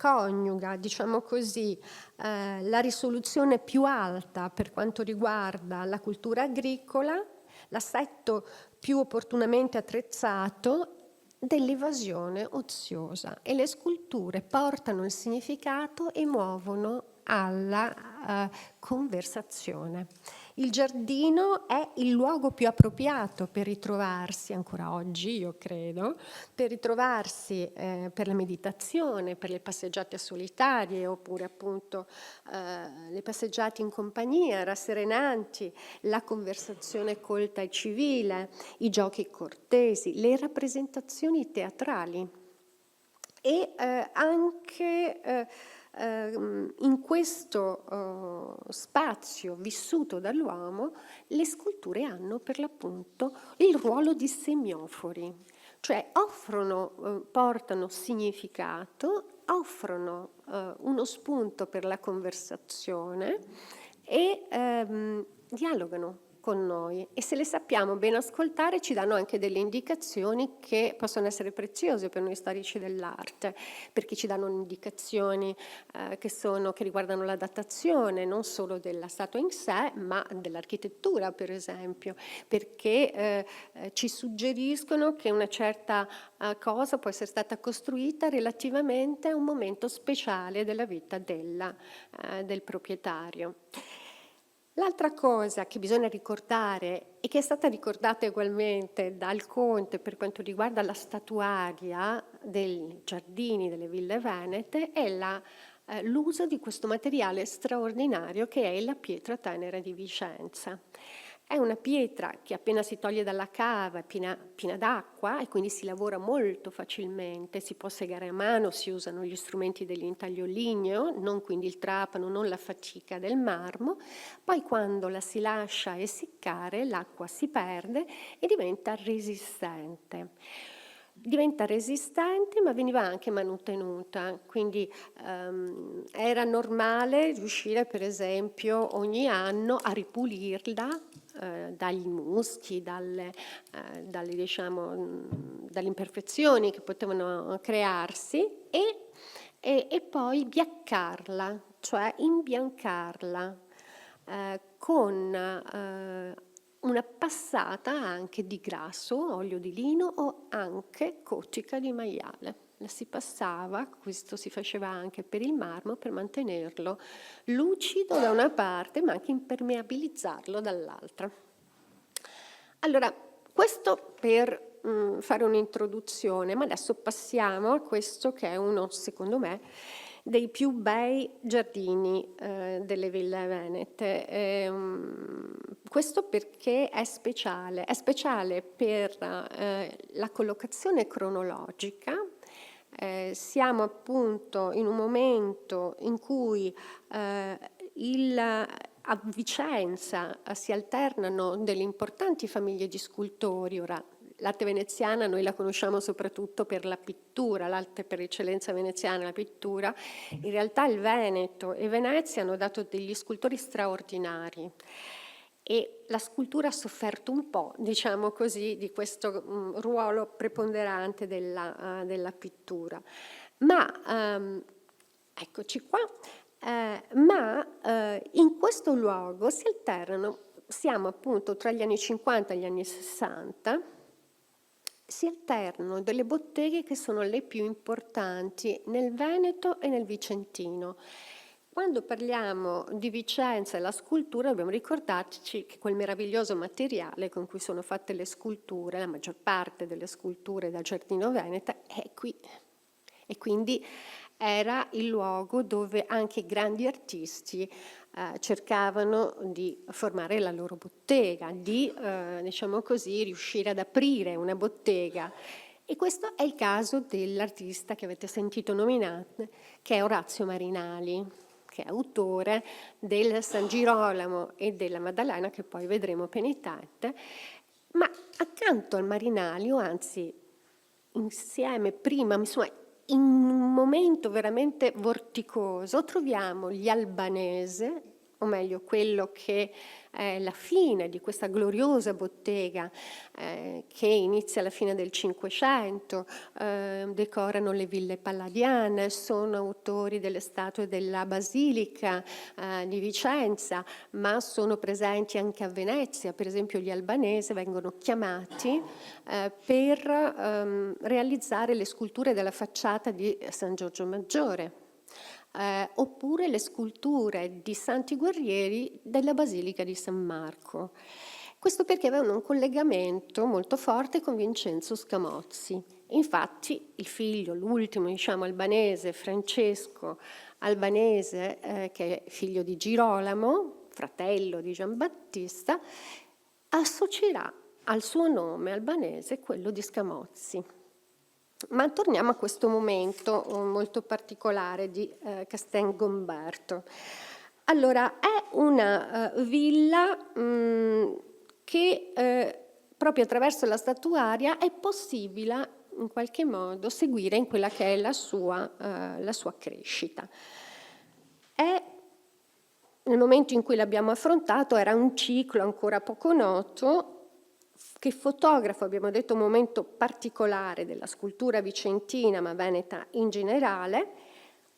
coniuga, diciamo così, la risoluzione più alta per quanto riguarda la cultura agricola, l'assetto più opportunamente attrezzato dell'evasione oziosa, e le sculture portano il significato e muovono alla conversazione. Il giardino è il luogo più appropriato per ritrovarsi, ancora oggi io credo, per ritrovarsi per la meditazione, per le passeggiate solitarie, oppure appunto le passeggiate in compagnia, rasserenanti, la conversazione colta e civile, i giochi cortesi, le rappresentazioni teatrali. E anche in questo spazio vissuto dall'uomo, le sculture hanno per l'appunto il ruolo di semiofori, cioè portano significato, offrono uno spunto per la conversazione e dialogano con noi, e se le sappiamo ben ascoltare ci danno anche delle indicazioni che possono essere preziose per noi storici dell'arte, perché ci danno indicazioni che riguardano la datazione non solo della statua in sé, ma dell'architettura, per esempio, perché ci suggeriscono che una certa cosa può essere stata costruita relativamente a un momento speciale della vita del proprietario. L'altra cosa che bisogna ricordare, e che è stata ricordata ugualmente dal Conte per quanto riguarda la statuaria dei giardini delle ville venete, è l'uso di questo materiale straordinario che è la pietra tenera di Vicenza. È una pietra che appena si toglie dalla cava è piena d'acqua, e quindi si lavora molto facilmente, si può segare a mano, si usano gli strumenti dell'intaglio ligneo, non quindi il trapano, non la fatica del marmo. Poi quando la si lascia essiccare, l'acqua si perde e diventa resistente. Ma veniva anche manutenuta, quindi era normale riuscire per esempio ogni anno a ripulirla dagli muschi, dalle imperfezioni che potevano crearsi, e poi biaccarla, cioè imbiancarla con una passata anche di grasso, olio di lino o anche coccica di maiale. La si passava, questo si faceva anche per il marmo, per mantenerlo lucido da una parte ma anche impermeabilizzarlo dall'altra. Allora, questo per fare un'introduzione, ma adesso passiamo a questo che è uno, secondo me, dei più bei giardini delle ville venete. Questo perché è speciale per la collocazione cronologica. Siamo appunto in un momento in cui a Vicenza si alternano delle importanti famiglie di scultori. Ora, l'arte veneziana noi la conosciamo soprattutto per la pittura, l'arte per eccellenza veneziana, la pittura. In realtà il Veneto e Venezia hanno dato degli scultori straordinari, e la scultura ha sofferto un po', diciamo così, di questo ruolo preponderante della pittura. Ma eccoci qua. In questo luogo si alternano, siamo appunto tra gli anni 50 e gli anni 60, si alternano delle botteghe che sono le più importanti nel Veneto e nel Vicentino. Quando parliamo di Vicenza e la scultura dobbiamo ricordarci che quel meraviglioso materiale con cui sono fatte le sculture, la maggior parte delle sculture del Giardino Veneta, è qui. E quindi era il luogo dove anche grandi artisti cercavano di formare la loro bottega, di, diciamo così, riuscire ad aprire una bottega. E questo è il caso dell'artista che avete sentito nominare, che è Orazio Marinali, che è autore del San Girolamo e della Maddalena, che poi vedremo penitente. Ma accanto al Marinali, o anzi insieme, prima, insomma, in un momento veramente vorticoso, troviamo gli Albanese o meglio quello che è la fine di questa gloriosa bottega che inizia alla fine del Cinquecento, decorano le ville palladiane, sono autori delle statue della Basilica di Vicenza, ma sono presenti anche a Venezia. Per esempio gli albanesi vengono chiamati per realizzare le sculture della facciata di San Giorgio Maggiore. Oppure le sculture di santi guerrieri della Basilica di San Marco. Questo perché avevano un collegamento molto forte con Vincenzo Scamozzi. Infatti il figlio, l'ultimo diciamo albanese, Francesco Albanese, che è figlio di Girolamo, fratello di Giambattista, associerà al suo nome albanese quello di Scamozzi. Ma torniamo a questo momento molto particolare di Castel Gomberto. Allora, è una villa che proprio attraverso la statuaria è possibile in qualche modo seguire in quella che è la sua crescita. Nel momento in cui l'abbiamo affrontato era un ciclo ancora poco noto, che fotografa, abbiamo detto, un momento particolare della scultura vicentina, ma veneta in generale.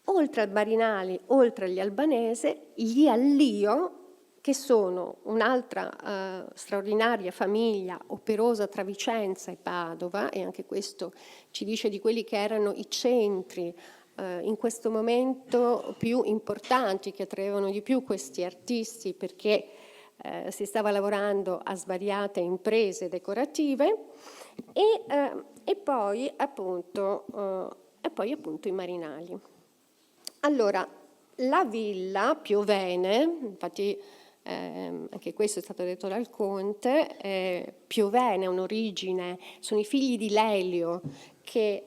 Oltre al Barinali, oltre agli Albanese, gli Allio, che sono un'altra straordinaria famiglia operosa tra Vicenza e Padova, e anche questo ci dice di quelli che erano i centri in questo momento più importanti, che attraevano di più questi artisti, perché si stava lavorando a svariate imprese decorative e poi appunto i Marinali. Allora, la villa Piovene, infatti anche questo è stato detto dal Conte, Piovene ha un'origine, sono i figli di Lelio che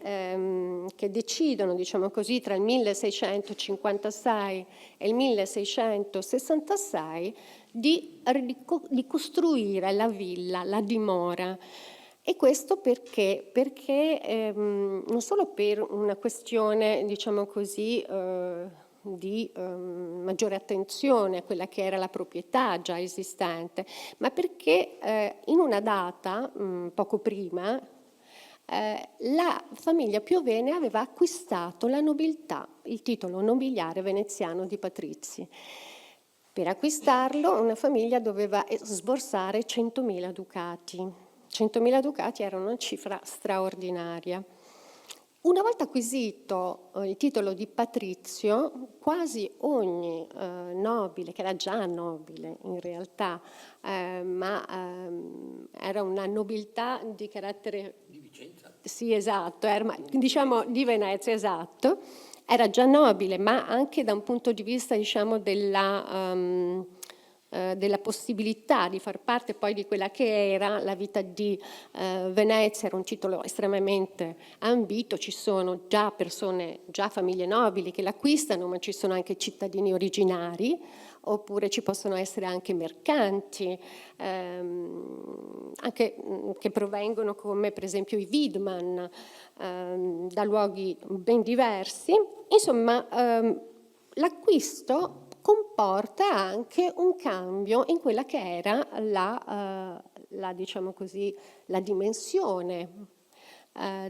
decidono, diciamo così, tra il 1656 e il 1666 di costruire la villa, la dimora. E questo perché? Perché non solo per una questione, diciamo così, di maggiore attenzione a quella che era la proprietà già esistente, ma perché in una data, poco prima, la famiglia Piovene aveva acquistato la nobiltà, il titolo nobiliare veneziano di patrizi. Per acquistarlo una famiglia doveva sborsare 100.000 ducati. 100.000 ducati era una cifra straordinaria. Una volta acquisito il titolo di patrizio, quasi ogni nobile, che era già nobile in realtà, ma era una nobiltà di carattere... Di Vicenza? Sì, esatto, diciamo di Venezia, esatto. Era già nobile, ma anche da un punto di vista, diciamo, della possibilità di far parte poi di quella che era la vita di Venezia. Era un titolo estremamente ambito, ci sono già persone, già famiglie nobili che l'acquistano, ma ci sono anche cittadini originari, oppure ci possono essere anche mercanti, anche che provengono, come per esempio i Widman, da luoghi ben diversi. Insomma, l'acquisto comporta anche un cambio in quella che era diciamo così, la dimensione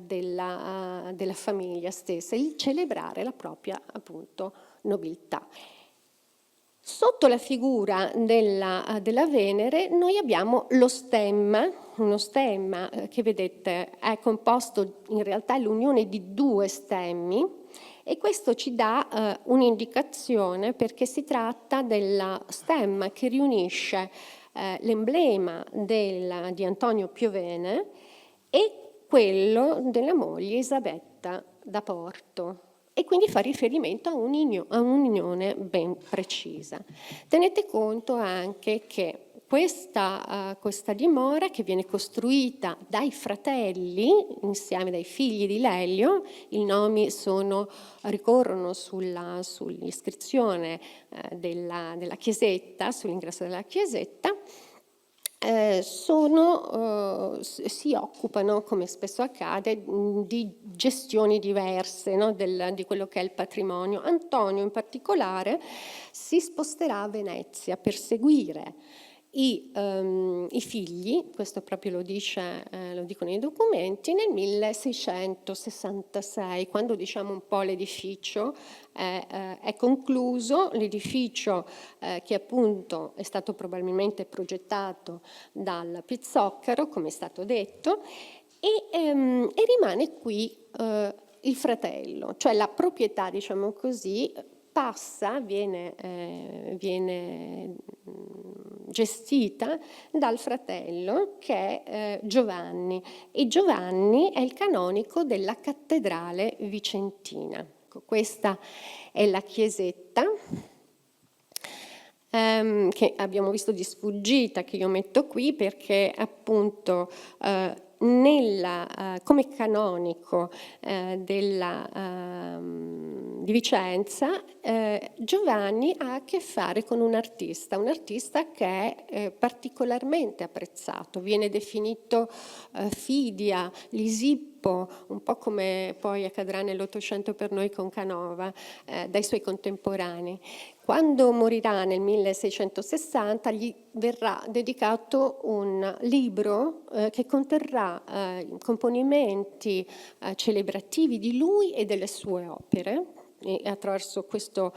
della famiglia stessa, il celebrare la propria, appunto, nobiltà. Sotto la figura della Venere noi abbiamo lo stemma, uno stemma che vedete è composto, in realtà è l'unione di due stemmi, e questo ci dà un'indicazione perché si tratta della stemma che riunisce l'emblema di Antonio Piovene e quello della moglie Isabetta da Porto, e quindi fa riferimento a un'unione ben precisa. Tenete conto anche che questa dimora, che viene costruita dai fratelli, insieme dai figli di Lelio, i nomi ricorrono sull'iscrizione della chiesetta, sull'ingresso della chiesetta, si occupano, come spesso accade, di gestioni diverse, no, di quello che è il patrimonio. Antonio in particolare si sposterà a Venezia per seguire i figli, questo proprio lo dicono i documenti, nel 1666, quando diciamo un po' l'edificio è concluso, l'edificio che appunto è stato probabilmente progettato dal Pizzoccaro, come è stato detto, e rimane qui il fratello, cioè la proprietà, diciamo così, viene gestita dal fratello che è Giovanni, e Giovanni è il canonico della cattedrale vicentina. Ecco, questa è la chiesetta che abbiamo visto di sfuggita, che io metto qui perché appunto come canonico di Vicenza, Giovanni ha a che fare con un artista che è particolarmente apprezzato, viene definito Fidia, Lisippo, un po' come poi accadrà nell'Ottocento per noi con Canova, dai suoi contemporanei. Quando morirà nel 1660 gli verrà dedicato un libro che conterrà componimenti celebrativi di lui e delle sue opere. E attraverso questo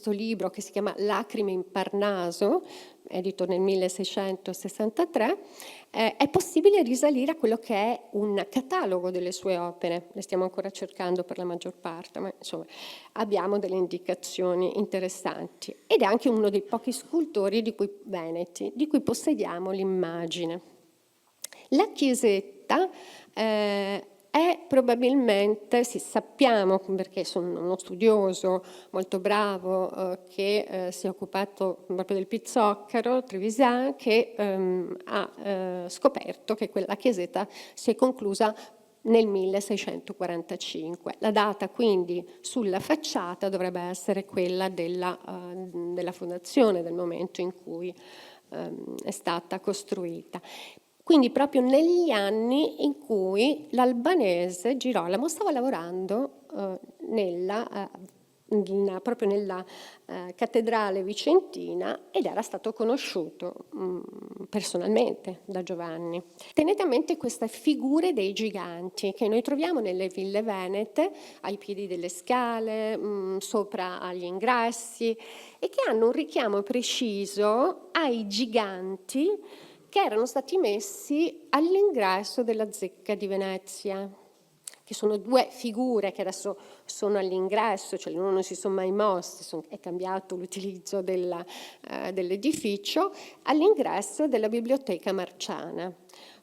libro che si chiama Lacrime in Parnaso, edito nel 1663, è possibile risalire a quello che è un catalogo delle sue opere. Le stiamo ancora cercando per la maggior parte, ma insomma abbiamo delle indicazioni interessanti. Ed è anche uno dei pochi scultori veneti di cui possediamo l'immagine. La chiesetta è probabilmente, sappiamo perché sono uno studioso molto bravo che si è occupato proprio del Pizzoccaro, Trevisan, che ha scoperto che quella chiesetta si è conclusa nel 1645. La data quindi sulla facciata dovrebbe essere quella della fondazione, del momento in cui è stata costruita. Quindi proprio negli anni in cui l'albanese Girolamo stava lavorando proprio nella cattedrale vicentina ed era stato conosciuto personalmente da Giovanni. Tenete a mente queste figure dei giganti che noi troviamo nelle ville venete, ai piedi delle scale, sopra agli ingressi, e che hanno un richiamo preciso ai giganti che erano stati messi all'ingresso della Zecca di Venezia, che sono due figure che adesso sono all'ingresso, cioè loro non si sono mai mossi, è cambiato l'utilizzo dell'edificio, all'ingresso della Biblioteca Marciana.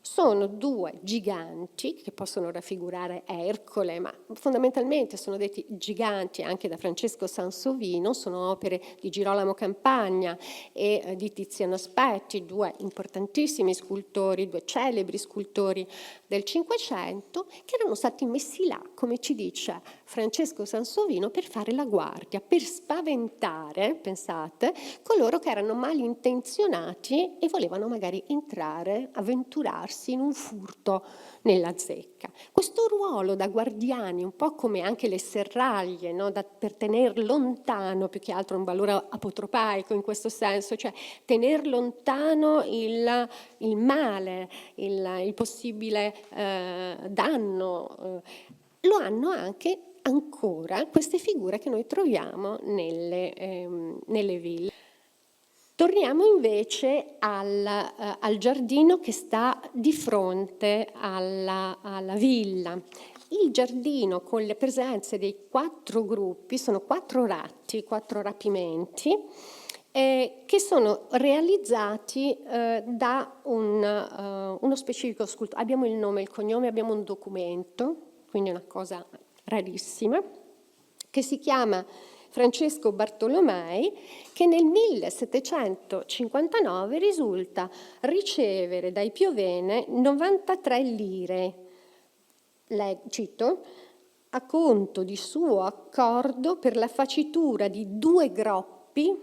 Sono due giganti che possono raffigurare Ercole, ma fondamentalmente sono detti giganti anche da Francesco Sansovino, sono opere di Girolamo Campagna e di Tiziano Aspetti, due importantissimi scultori, due celebri scultori del Cinquecento, che erano stati messi là, come ci dice Francesco Sansovino, per fare la guardia, per spaventare, pensate, coloro che erano malintenzionati e volevano magari entrare, avventurarsi in un furto nella zecca. Questo ruolo da guardiani, un po' come anche le serraglie, no? Per tenere lontano, più che altro un valore apotropaico in questo senso, cioè tenere lontano il male, il possibile danno, lo hanno anche ancora queste figure che noi troviamo nelle ville. Torniamo invece al giardino che sta di fronte alla villa. Il giardino, con le presenze dei 4 gruppi, sono 4 ratti, 4 rapimenti, che sono realizzati da uno specifico scultore. Abbiamo il nome e il cognome, abbiamo un documento, quindi una cosa rarissima, che si chiama Francesco Bartolomei, che nel 1759 risulta ricevere dai Piovene 93 lire, cito, a conto di suo accordo per la facitura di 2 groppi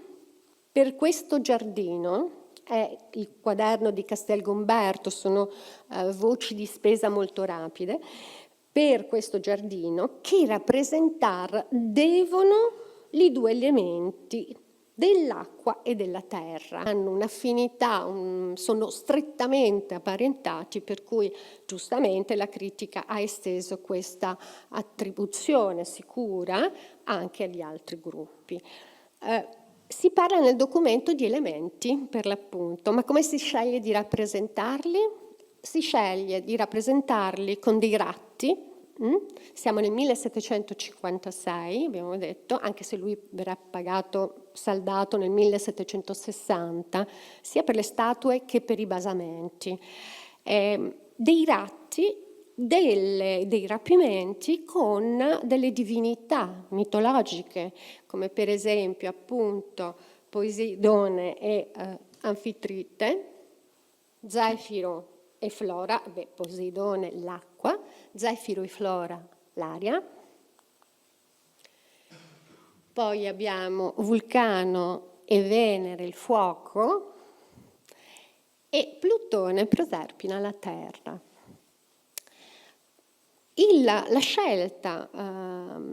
per questo giardino. è il quaderno di Castelgomberto, sono voci di spesa molto rapide, per questo giardino che rappresentare devono i due elementi dell'acqua e della terra. Hanno un'affinità, sono strettamente apparentati, per cui giustamente la critica ha esteso questa attribuzione sicura anche agli altri gruppi. Si parla nel documento di elementi, per l'appunto, ma come si sceglie di rappresentarli? Si sceglie di rappresentarli con dei ratti. Siamo nel 1756, abbiamo detto, anche se lui verrà saldato nel 1760, sia per le statue che per i basamenti. Dei ratti, dei rapimenti con delle divinità mitologiche, come per esempio appunto Poseidone e Anfitrite, Zefiro e Flora, Poseidone l'acqua, Zefiro e Flora l'aria. Poi abbiamo Vulcano e Venere il fuoco e Plutone e Proserpina la terra. La scelta,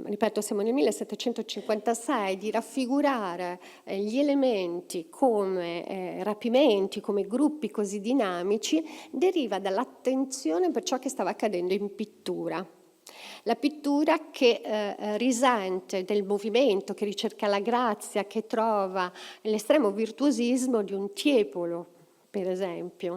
ripeto, siamo nel 1756, di raffigurare gli elementi come rapimenti, come gruppi così dinamici, deriva dall'attenzione per ciò che stava accadendo in pittura. La pittura che risente del movimento, che ricerca la grazia, che trova l'estremo virtuosismo di un Tiepolo, per esempio.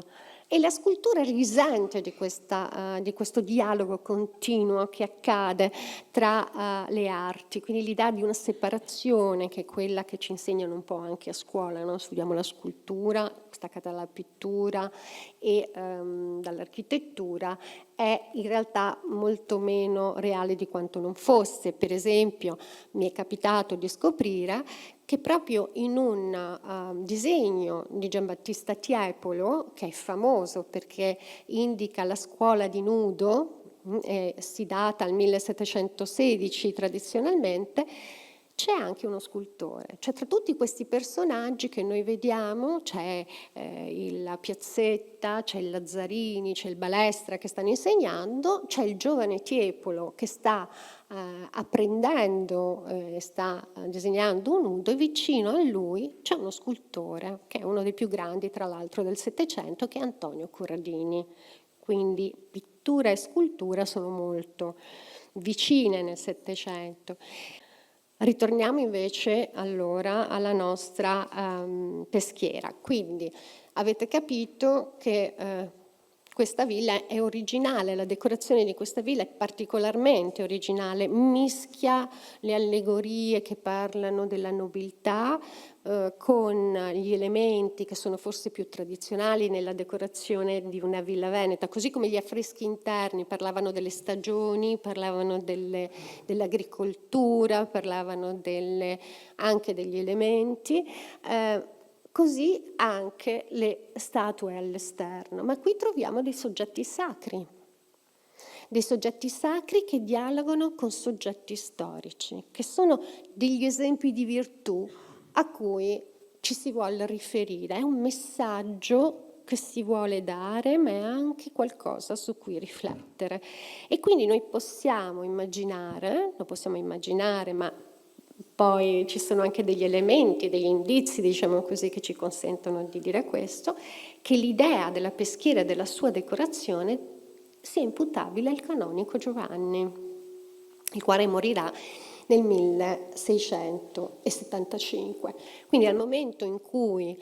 E la scultura risente di questo dialogo continuo che accade tra le arti, quindi l'idea di una separazione, che è quella che ci insegnano un po' anche a scuola, no? Studiamo la scultura, staccata dalla pittura e dall'architettura, è in realtà molto meno reale di quanto non fosse. Per esempio, mi è capitato di scoprire che proprio in un disegno di Giambattista Tiepolo, che è famoso perché indica la scuola di nudo, si data al 1716 tradizionalmente, c'è anche uno scultore. Cioè, tra tutti questi personaggi che noi vediamo, c'è la Piazzetta, c'è il Lazzarini, c'è il Balestra che stanno insegnando, c'è il giovane Tiepolo che sta apprendendo, sta disegnando un nudo, e vicino a lui c'è uno scultore, che è uno dei più grandi, tra l'altro, del Settecento, che è Antonio Corradini. Quindi pittura e scultura sono molto vicine nel Settecento. Ritorniamo invece allora alla nostra peschiera. Quindi avete capito che questa villa è originale, la decorazione di questa villa è particolarmente originale, mischia le allegorie che parlano della nobiltà con gli elementi che sono forse più tradizionali nella decorazione di una villa veneta, così come gli affreschi interni parlavano delle stagioni, parlavano dell'agricoltura, parlavano anche degli elementi. Così anche le statue all'esterno, ma qui troviamo dei soggetti sacri che dialogano con soggetti storici, che sono degli esempi di virtù a cui ci si vuole riferire. È un messaggio che si vuole dare, ma è anche qualcosa su cui riflettere. E quindi noi possiamo immaginare, ma poi ci sono anche degli elementi, degli indizi, diciamo così, che ci consentono di dire questo, che l'idea della peschiera e della sua decorazione sia imputabile al canonico Giovanni, il quale morirà nel 1675. Quindi al momento in cui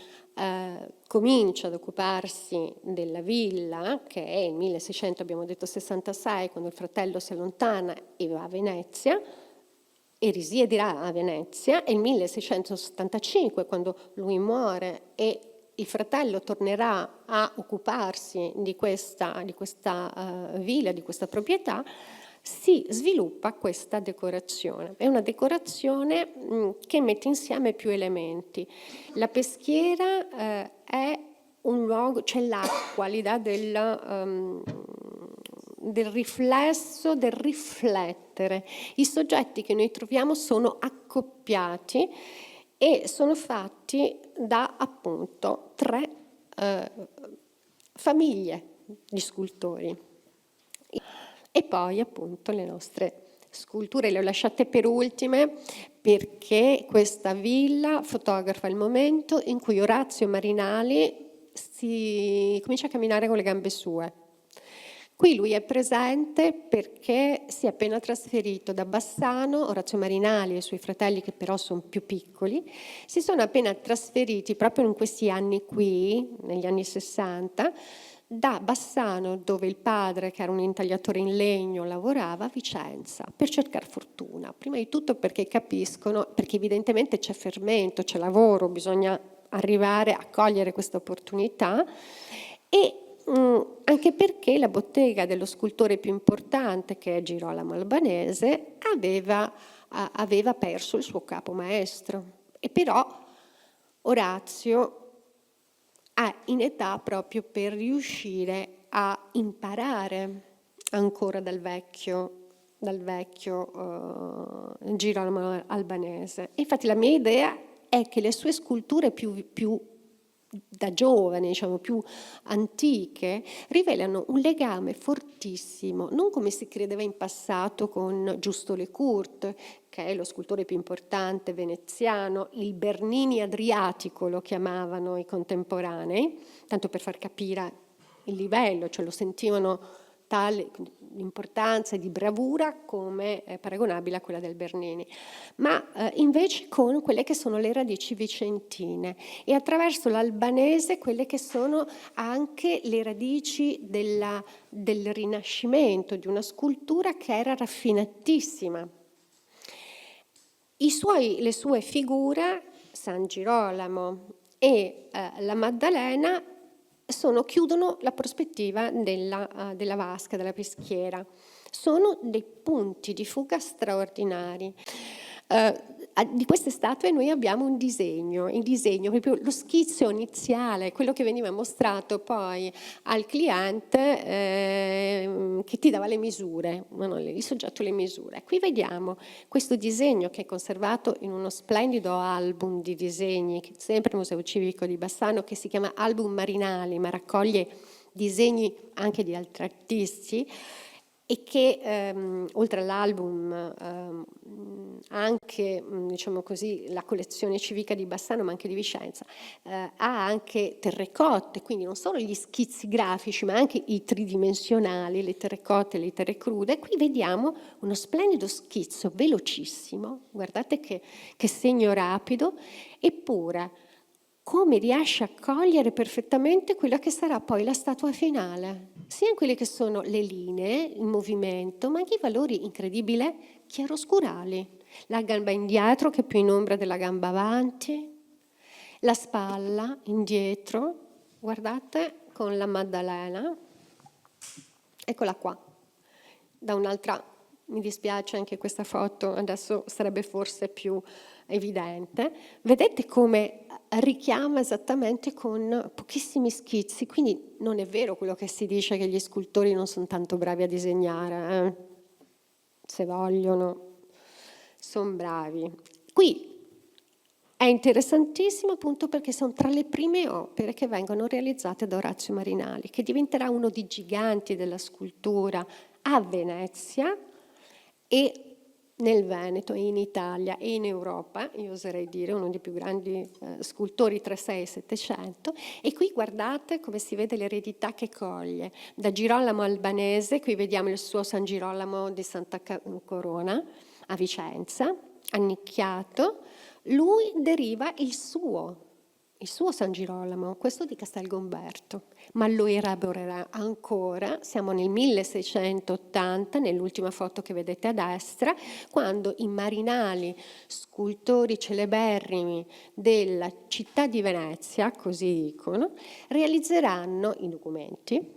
comincia ad occuparsi della villa, che è il 1600, abbiamo detto 66, quando il fratello si allontana e va a Venezia, e risiederà a Venezia, e il 1675, quando lui muore e il fratello tornerà a occuparsi di questa villa, di questa proprietà, si sviluppa questa decorazione. È una decorazione che mette insieme più elementi. La peschiera è un luogo, c'è l'acqua, l'idea del riflesso, del riflettere. I soggetti che noi troviamo sono accoppiati e sono fatti da appunto tre famiglie di scultori. E poi appunto le nostre sculture le ho lasciate per ultime perché questa villa fotografa il momento in cui Orazio Marinali si comincia a camminare con le gambe sue. Qui lui è presente perché si è appena trasferito da Bassano. Orazio Marinali e i suoi fratelli, che però sono più piccoli, si sono appena trasferiti proprio in questi anni qui, negli anni 60, da Bassano, dove il padre, che era un intagliatore in legno, lavorava, a Vicenza, per cercare fortuna. Prima di tutto perché capiscono, perché evidentemente c'è fermento, c'è lavoro, bisogna arrivare a cogliere questa opportunità, e anche perché la bottega dello scultore più importante, che è Girolamo Albanese, aveva perso il suo capo maestro. E però Orazio è in età proprio per riuscire a imparare ancora dal vecchio Girolamo Albanese. Infatti la mia idea è che le sue sculture più da giovane, diciamo più antiche, rivelano un legame fortissimo, non come si credeva in passato con Giusto Lecourt, che è lo scultore più importante veneziano, il Bernini adriatico lo chiamavano i contemporanei, tanto per far capire il livello, cioè lo sentivano tale l'importanza di bravura come paragonabile a quella del Bernini, ma invece con quelle che sono le radici vicentine e attraverso l'albanese quelle che sono anche le radici del Rinascimento, di una scultura che era raffinatissima. Le sue figure, San Girolamo e la Maddalena, chiudono la prospettiva della vasca, della peschiera. Sono dei punti di fuga straordinari. Di queste statue noi abbiamo il disegno, proprio lo schizzo iniziale, quello che veniva mostrato poi al cliente che ti dava le misure, il soggetto le misure. Qui vediamo questo disegno che è conservato in uno splendido album di disegni, sempre al Museo Civico di Bassano, che si chiama Album Marinali, ma raccoglie disegni anche di altri artisti, e che oltre all'album anche, diciamo così, la collezione civica di Bassano, ma anche di Vicenza, ha anche terrecotte, quindi non solo gli schizzi grafici, ma anche i tridimensionali, le terrecotte, le terre crude. Qui vediamo uno splendido schizzo, velocissimo, guardate che segno rapido, eppure come riesce a cogliere perfettamente quella che sarà poi la statua finale, sia in quelle che sono le linee, il movimento, ma anche i valori incredibili chiaroscurali. La gamba indietro che è più in ombra della gamba avanti, la spalla indietro, guardate, con la Maddalena, eccola qua, da un'altra, mi dispiace anche questa foto, adesso sarebbe forse più evidente, vedete come richiama esattamente con pochissimi schizzi, quindi non è vero quello che si dice che gli scultori non sono tanto bravi a disegnare, se vogliono, sono bravi. Qui è interessantissimo appunto perché sono tra le prime opere che vengono realizzate da Orazio Marinali, che diventerà uno dei giganti della scultura a Venezia e nel Veneto e in Italia e in Europa, io oserei dire uno dei più grandi scultori tra 6 e 700, e qui guardate come si vede l'eredità che coglie da Girolamo Albanese. Qui vediamo il suo San Girolamo di Santa Corona a Vicenza, annicchiato. Lui deriva il suo San Girolamo, questo di Castelgomberto, ma lo elaborerà ancora. Siamo nel 1680, nell'ultima foto che vedete a destra, quando i Marinali, scultori celeberrimi della città di Venezia, così dicono, realizzeranno i documenti,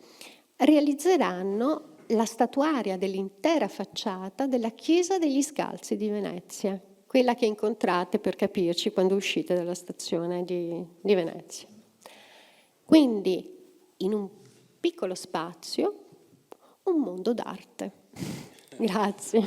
realizzeranno la statuaria dell'intera facciata della Chiesa degli Scalzi di Venezia, quella che incontrate, per capirci, quando uscite dalla stazione di Venezia. Quindi, in un piccolo spazio, un mondo d'arte. Grazie.